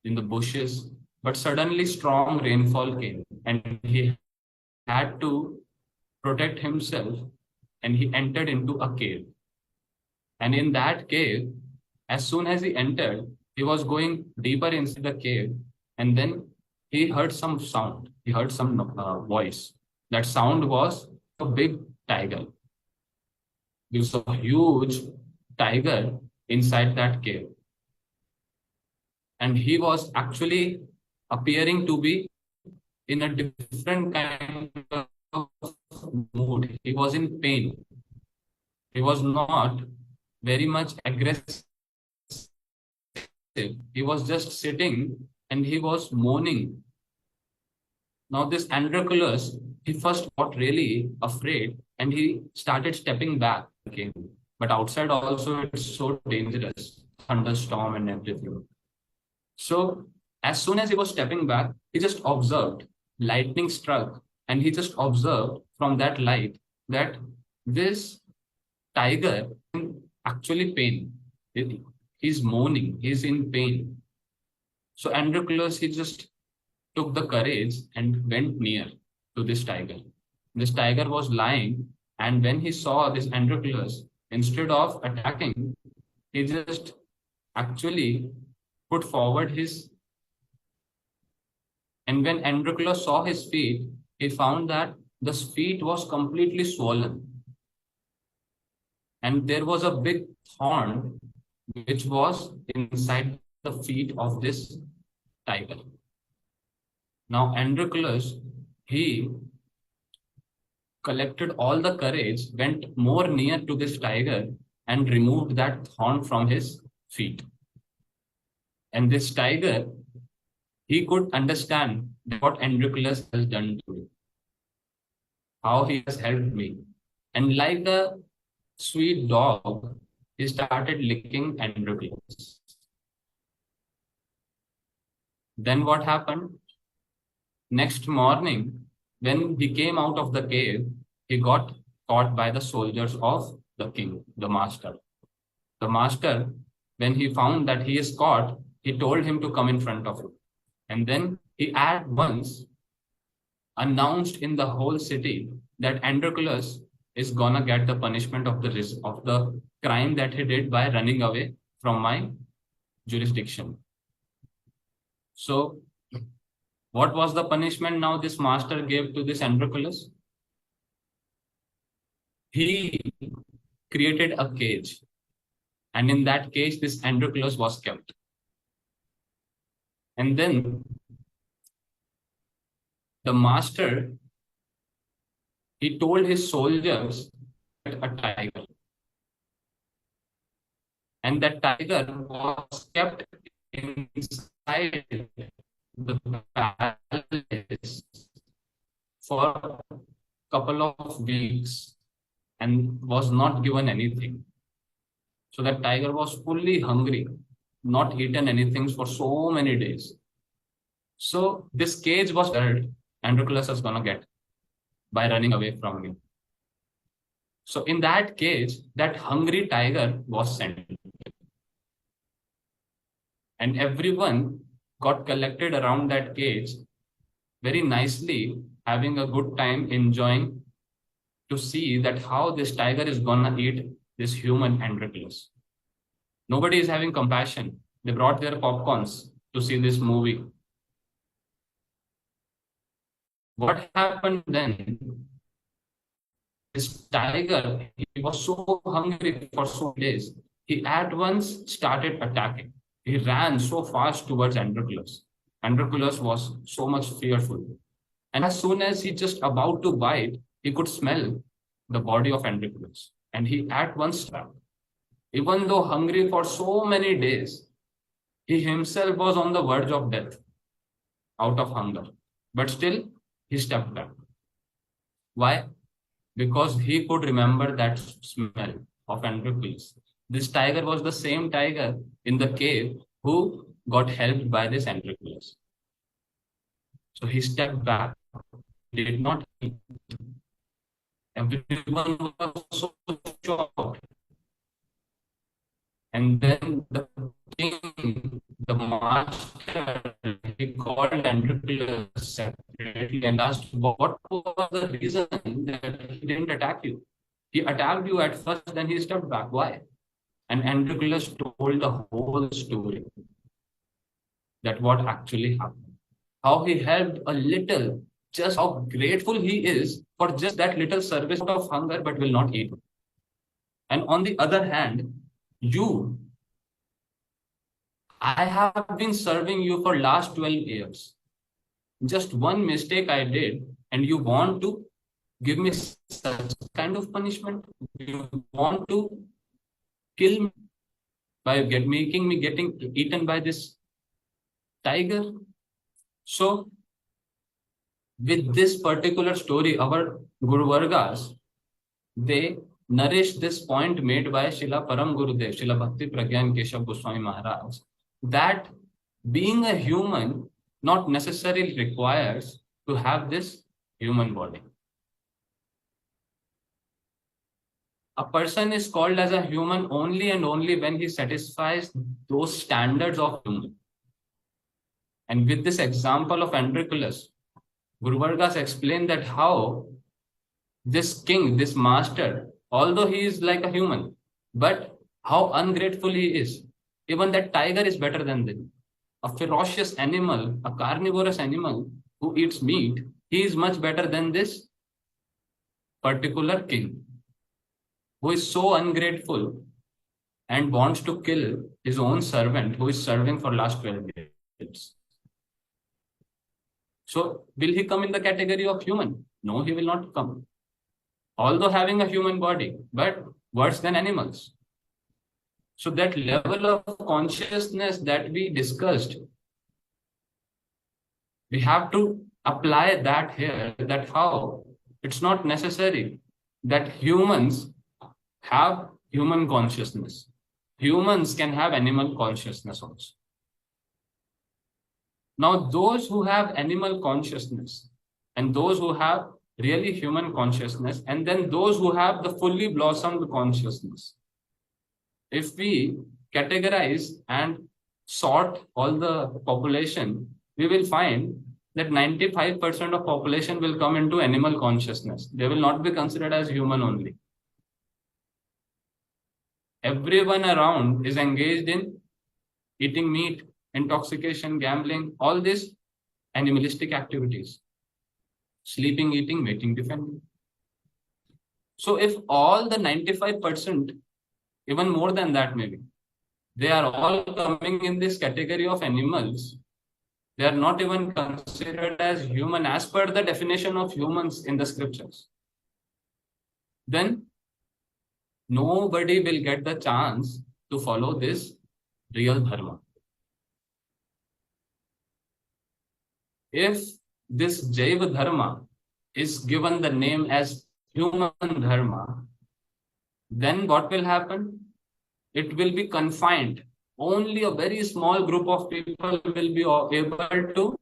[SPEAKER 1] in the bushes. But suddenly, strong rainfall came, and he had to protect himself, and he entered into a cave. And in that cave, as soon as he entered, he was going deeper inside the cave, and then he heard some sound. He heard some voice. That sound was a big tiger. There was a huge tiger inside that cave. And he was actually appearing to be in a different kind of mood. He was in pain. He was not very much aggressive. He was just sitting and he was moaning. Now, this Androcles, he first got really afraid and he started stepping back again. But outside also, it's so dangerous, thunderstorm and everything. So, as soon as he was stepping back, he just observed lightning struck, and he just observed from that light that this tiger is actually pain. He's moaning, he's in pain. So Androcles, he just took the courage and went near to this tiger. This tiger was lying, and when he saw this Androcles, instead of attacking, he just actually put forward his. And when Androcles saw his feet, he found that the feet was completely swollen. And there was a big thorn which was inside the feet of this tiger. Now, Androcles, he collected all the courage, went more near to this tiger, and removed that thorn from his feet. And this tiger, he could understand what Androcles has done to me, how he has helped me. And like a sweet dog, he started licking Androcles. Then what happened? Next morning, when he came out of the cave, he got caught by the soldiers of the king, the master. The master, when he found that he is caught, he told him to come in front of him. And then he at once announced in the whole city that Androcles is gonna get the punishment of the crime that he did by running away from my jurisdiction. So, what was the punishment now this master gave to this Androcles? He created a cage, and in that cage, this Androcles was kept. And then the master, he told his soldiers that a tiger, and that tiger was kept inside the palace for a couple of weeks and was not given anything. So that tiger was fully hungry, not eaten anything for so many days. So this cage was built, Androcles was gonna get by running away from him. So in that cage, that hungry tiger was sent. And everyone got collected around that cage very nicely, having a good time, enjoying to see that how this tiger is gonna eat this human Androcles. Nobody is having compassion. They brought their popcorns to see this movie. What happened then? this tiger, he was so hungry for so days. He at once started attacking. He ran so fast towards Androcles. Androcles was so much fearful. And as soon as he just about to bite, he could smell the body of Androcles. And he at once struck. Even though hungry for so many days, he himself was on the verge of death out of hunger. But still, he stepped back. Why? Because he could remember that smell of Androcles. This tiger was the same tiger in the cave who got helped by this Androcles. So he stepped back, did not eat. Everyone was so shocked. And then the king, the master, he called Androcles separately and asked, what was the reason that he didn't attack you? He attacked you at first, then he stepped back. Why? And Androcles told the whole story, that what actually happened. How he helped a little, just how grateful he is for just that little service out of hunger, but will not eat. And on the other hand, I have been serving you for last 12 years. Just one mistake I did, and you want to give me such kind of punishment? You want to kill me by making me getting eaten by this tiger? So, with this particular story, our Guru Vargas, they nourish this point made by Srila Param Gurudev, Srila Bhakti Pragyan Keshav Goswami Maharaj, that being a human not necessarily requires to have this human body. A person is called as a human only and only when he satisfies those standards of human. And with this example of Androcles, Guru Vargas explained that how this king, this master, although he is like a human, but how ungrateful he is. Even that tiger is better than them. A ferocious animal, a carnivorous animal who eats meat, he is much better than this particular king, who is so ungrateful and wants to kill his own servant who is serving for last 12 years. So will he come in the category of human? No, he will not come. Although having a human body, but worse than animals. So that level of consciousness that we discussed, we have to apply that here, that how it's not necessary that humans have human consciousness. Humans can have animal consciousness also. Now, those who have animal consciousness and those who have really human consciousness, and then those who have the fully blossomed consciousness, if we categorize and sort all the population, we will find that 95% of population will come into animal consciousness. They will not be considered as human only. Everyone around is engaged in eating meat, intoxication, gambling, all these animalistic activities. Sleeping, eating, mating, defending. So if all the 95%, even more than that maybe, they are all coming in this category of animals, they are not even considered as human as per the definition of humans in the scriptures, then nobody will get the chance to follow this real dharma. If this Jaiva Dharma is given the name as human dharma, then what will happen? It will be confined. Only a very small group of people will be able to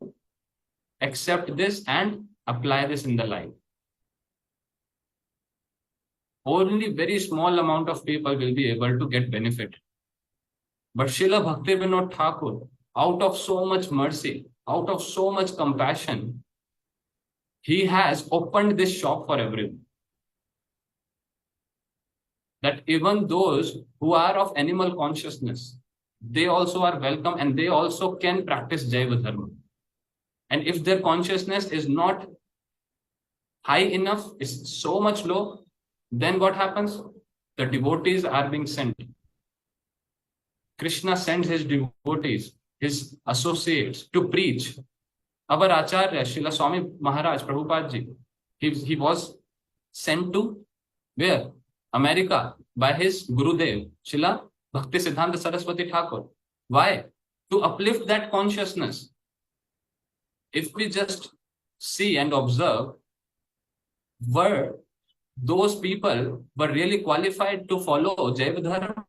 [SPEAKER 1] accept this and apply this in the life. Only very small amount of people will be able to get benefit. But Srila Bhaktivinoda Thakur, out of so much mercy, out of so much compassion, he has opened this shop for everyone. That even those who are of animal consciousness, they also are welcome and they also can practice Jaiva Dharma. And if their consciousness is not high enough, is so much low, Then what happens? The devotees are being sent. Krishna sends his devotees, his associates, to preach. Our Acharya, Srila Swami Maharaj, Prabhupada ji, he was sent to where? America by his Gurudev, Srila Bhakti Siddhanta Saraswati Thakur. Why? To uplift that consciousness. If we just see and observe, were those people were really qualified to follow Jaiva Dharma?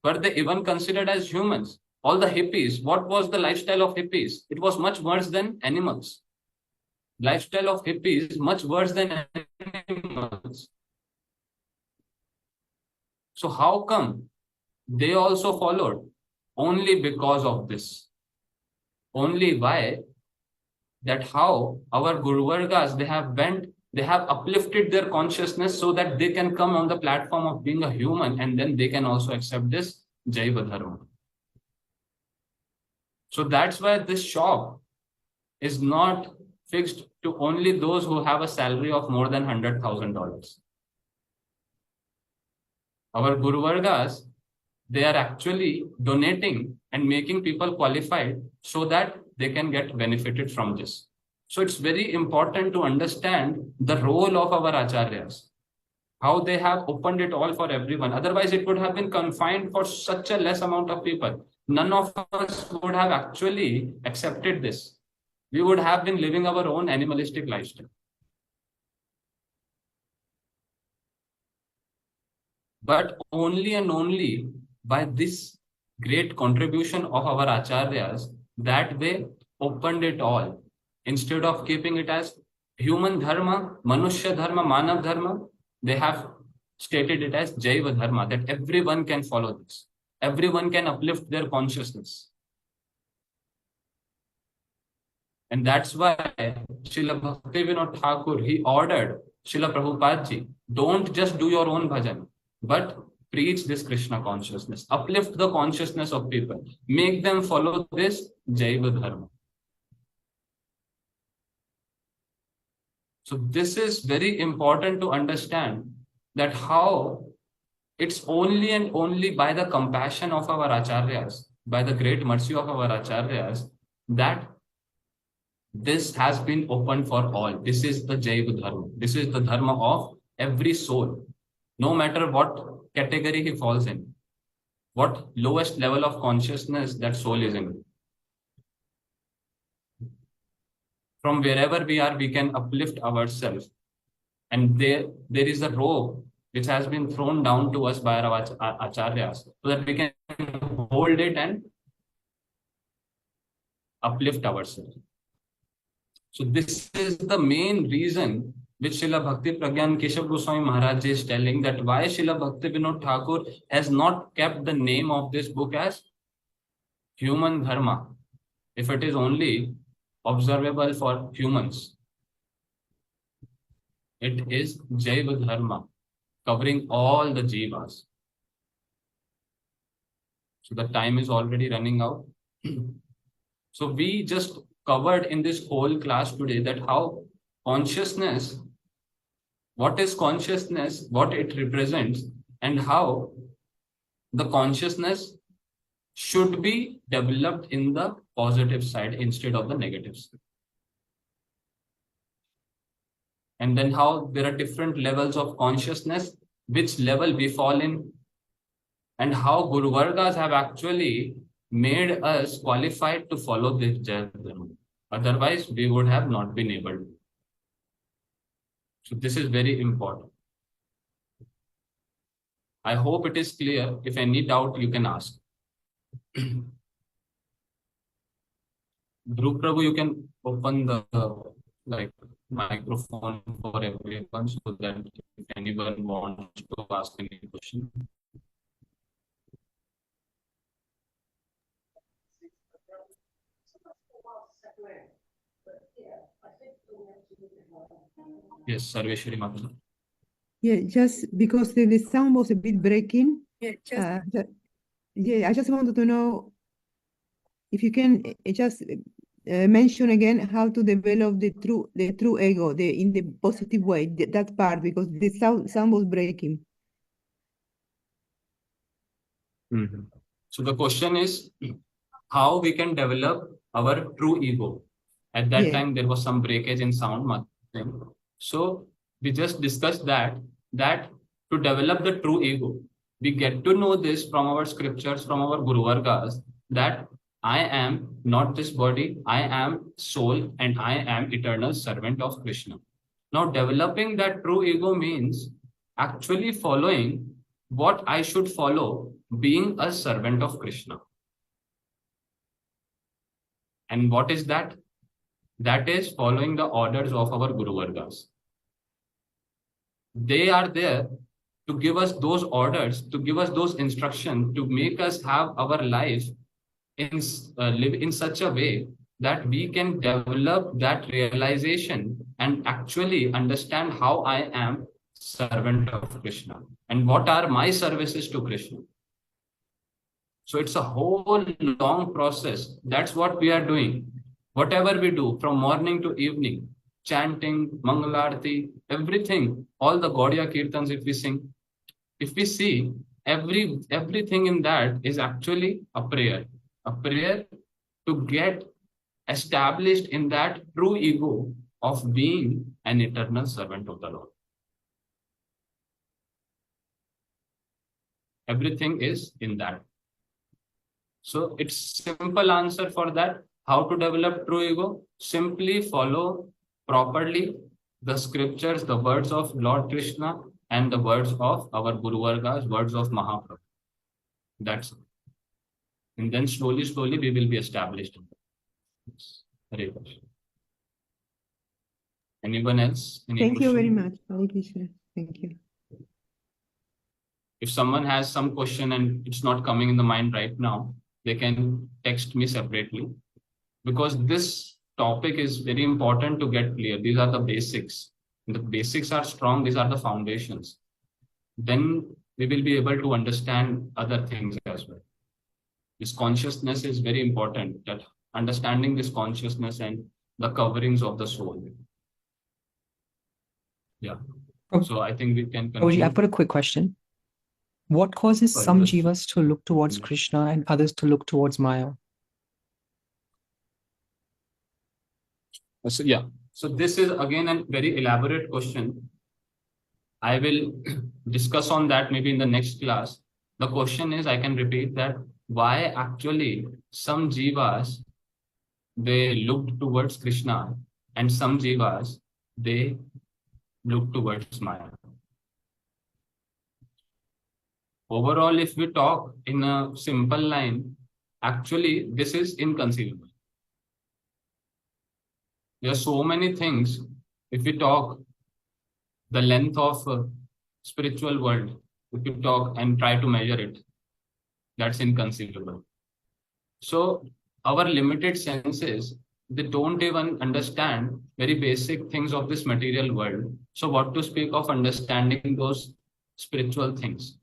[SPEAKER 1] Were they even considered as humans? All the hippies, what was the lifestyle of hippies? It was much worse than animals. Lifestyle of hippies much worse than animals. So how come they also followed? Only because of this. Only why? That how our Guru Vargas, they have uplifted their consciousness so that they can come on the platform of being a human, and then they can also accept this Jaiva Dharma. So that's why this shop is not fixed to only those who have a salary of more than $100,000. Our Guru Vargas, they are actually donating and making people qualified so that they can get benefited from this. So it's very important to understand the role of our acharyas, how they have opened it all for everyone. Otherwise, it would have been confined for such a less amount of people. None of us would have actually accepted this. We would have been living our own animalistic lifestyle. But only and only by this great contribution of our acharyas that they opened it all. Instead of keeping it as human dharma, manushya dharma, manav dharma, they have stated it as Jaiva Dharma, that everyone can follow this. Everyone can uplift their consciousness. And that's why Srila Bhaktivinoda Thakur, he ordered Srila Prabhupada ji, don't just do your own bhajan, but preach this Krishna consciousness, uplift the consciousness of people, make them follow this Jaiva Dharma. So this is very important to understand, that how it's only and only by the compassion of our acharyas, by the great mercy of our acharyas, that this has been open for all. This is the Jaiva Dharma. This is the dharma of every soul, no matter what category he falls in, what lowest level of consciousness that soul is in. From wherever we are, we can uplift ourselves. And there is a rope which has been thrown down to us by our acharyas, so that we can hold it and uplift ourselves. So this is the main reason which Srila Bhakti Pragyan Keshav Goswami Maharaj is telling, that why Srila Bhakti Vinod Thakur has not kept the name of this book as Human Dharma, if it is only observable for humans. It is Jaiva Dharma, covering all the jivas. So the time is already running out. So we just covered in this whole class today that how consciousness, what is consciousness, what it represents, and how the consciousness should be developed in the positive side instead of the negative side. And then how there are different levels of consciousness, which level we fall in, and how Guru Vargas have actually made us qualified to follow this Jaiva Dharma. Otherwise, we would have not been able to. So this is very important. I hope it is clear. If any doubt, you can ask. Dhruv Prabhu, you can open the microphone for everyone, so that if anyone wants to ask any question. Yes, Sarveshwari Mata.
[SPEAKER 3] Yeah, just because the sound was a bit breaking. Yeah, I just wanted to know if you can just mention again how to develop the true ego, in the positive way, that part, because the sound was breaking.
[SPEAKER 1] So the question is how we can develop our true ego. At that time, there was some breakage in sound. So we just discussed that to develop the true ego, we get to know this from our scriptures, from our Guru Vargas, that I am not this body, I am soul, and I am eternal servant of Krishna. Now, developing that true ego means actually following what I should follow, being a servant of Krishna. And what is that? That is following the orders of our Guru Vargas. They are there to give us those orders, to give us those instructions, to make us have our life live in such a way that we can develop that realization and actually understand how I am servant of Krishna and what are my services to Krishna. So it's a whole long process. That's what we are doing. Whatever we do from morning to evening, chanting, Mangalarti, everything, all the Gaudiya Kirtans, if we sing, if we see, everything in that is actually a prayer to get established in that true ego of being an eternal servant of the Lord. Everything is in that. So it's simple answer for that. How to develop true ego? Simply follow properly the scriptures, the words of Lord Krishna and the words of our Guru Vargas, words of Mahaprabhu. That's it. And then slowly we will be established. Hare Krishna. Anyone else?
[SPEAKER 3] Thank you very much. Hare Krishna. Thank you.
[SPEAKER 1] If someone has some question and it's not coming in the mind right now, they can text me separately, because this topic is very important to get clear. These are the basics. The basics are strong. These are the foundations. Then we will be able to understand other things as well. This consciousness is very important, that understanding this consciousness and the coverings of the soul. Yeah. So I think we can
[SPEAKER 4] conclude. I've got a quick question. What causes some jivas to look towards Krishna and others to look towards Maya?
[SPEAKER 1] So this is again a very elaborate question. I will discuss on that maybe in the next class. The question is, I can repeat that, why actually some jivas, they looked towards Krishna and some jivas, they look towards Maya. Overall, if we talk in a simple line, actually this is inconceivable. There are so many things. If we talk the length of spiritual world, if you talk and try to measure it, that's inconceivable. So our limited senses, they don't even understand very basic things of this material world. So what to speak of understanding those spiritual things?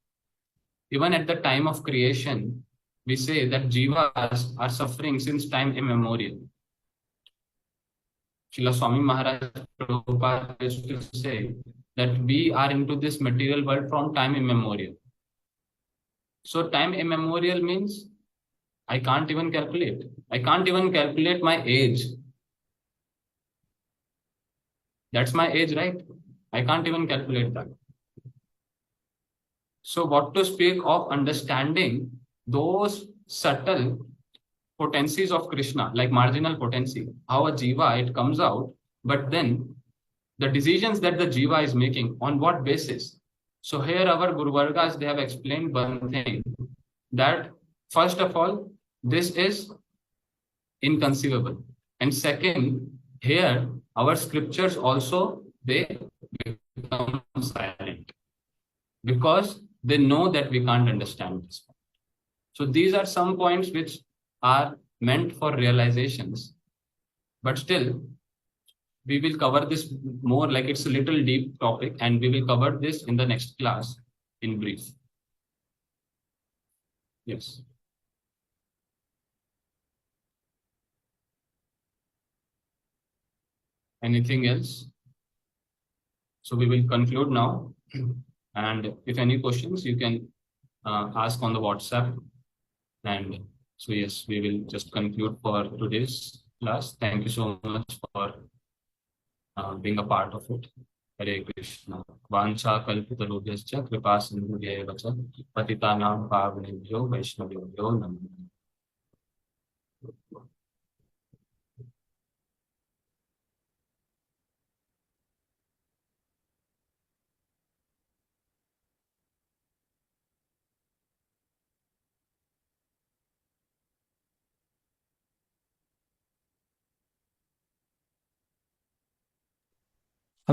[SPEAKER 1] Even at the time of creation, we say that jivas are suffering since time immemorial. Srila Swami Maharaj Prabhupada used to say that we are into this material world from time immemorial. So time immemorial means I can't even calculate. I can't even calculate my age. That's my age, right? I can't even calculate that. So what to speak of understanding those subtle potencies of Krishna, like marginal potency, how a jiva, it comes out, but then the decisions that the jiva is making, on what basis? So here our Guru Vargas, they have explained one thing, that first of all, this is inconceivable. And second, here our scriptures also, they become silent because they know that we can't understand this. So these are some points which are meant for realizations, but still we will cover this more, like it's a little deep topic, and we will cover this in the next class in brief. Yes. Anything else? So we will conclude now. And if any questions, you can ask on the WhatsApp. And so, yes, we will just conclude for today's class. Thank you so much for being a part of it. Hare Krishna. Vancha kalpitarubhyascha kripa sindhubhyeva cha patitanam pavanebhyo vaishnavebhyo namo.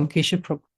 [SPEAKER 4] Keshav Prabhu.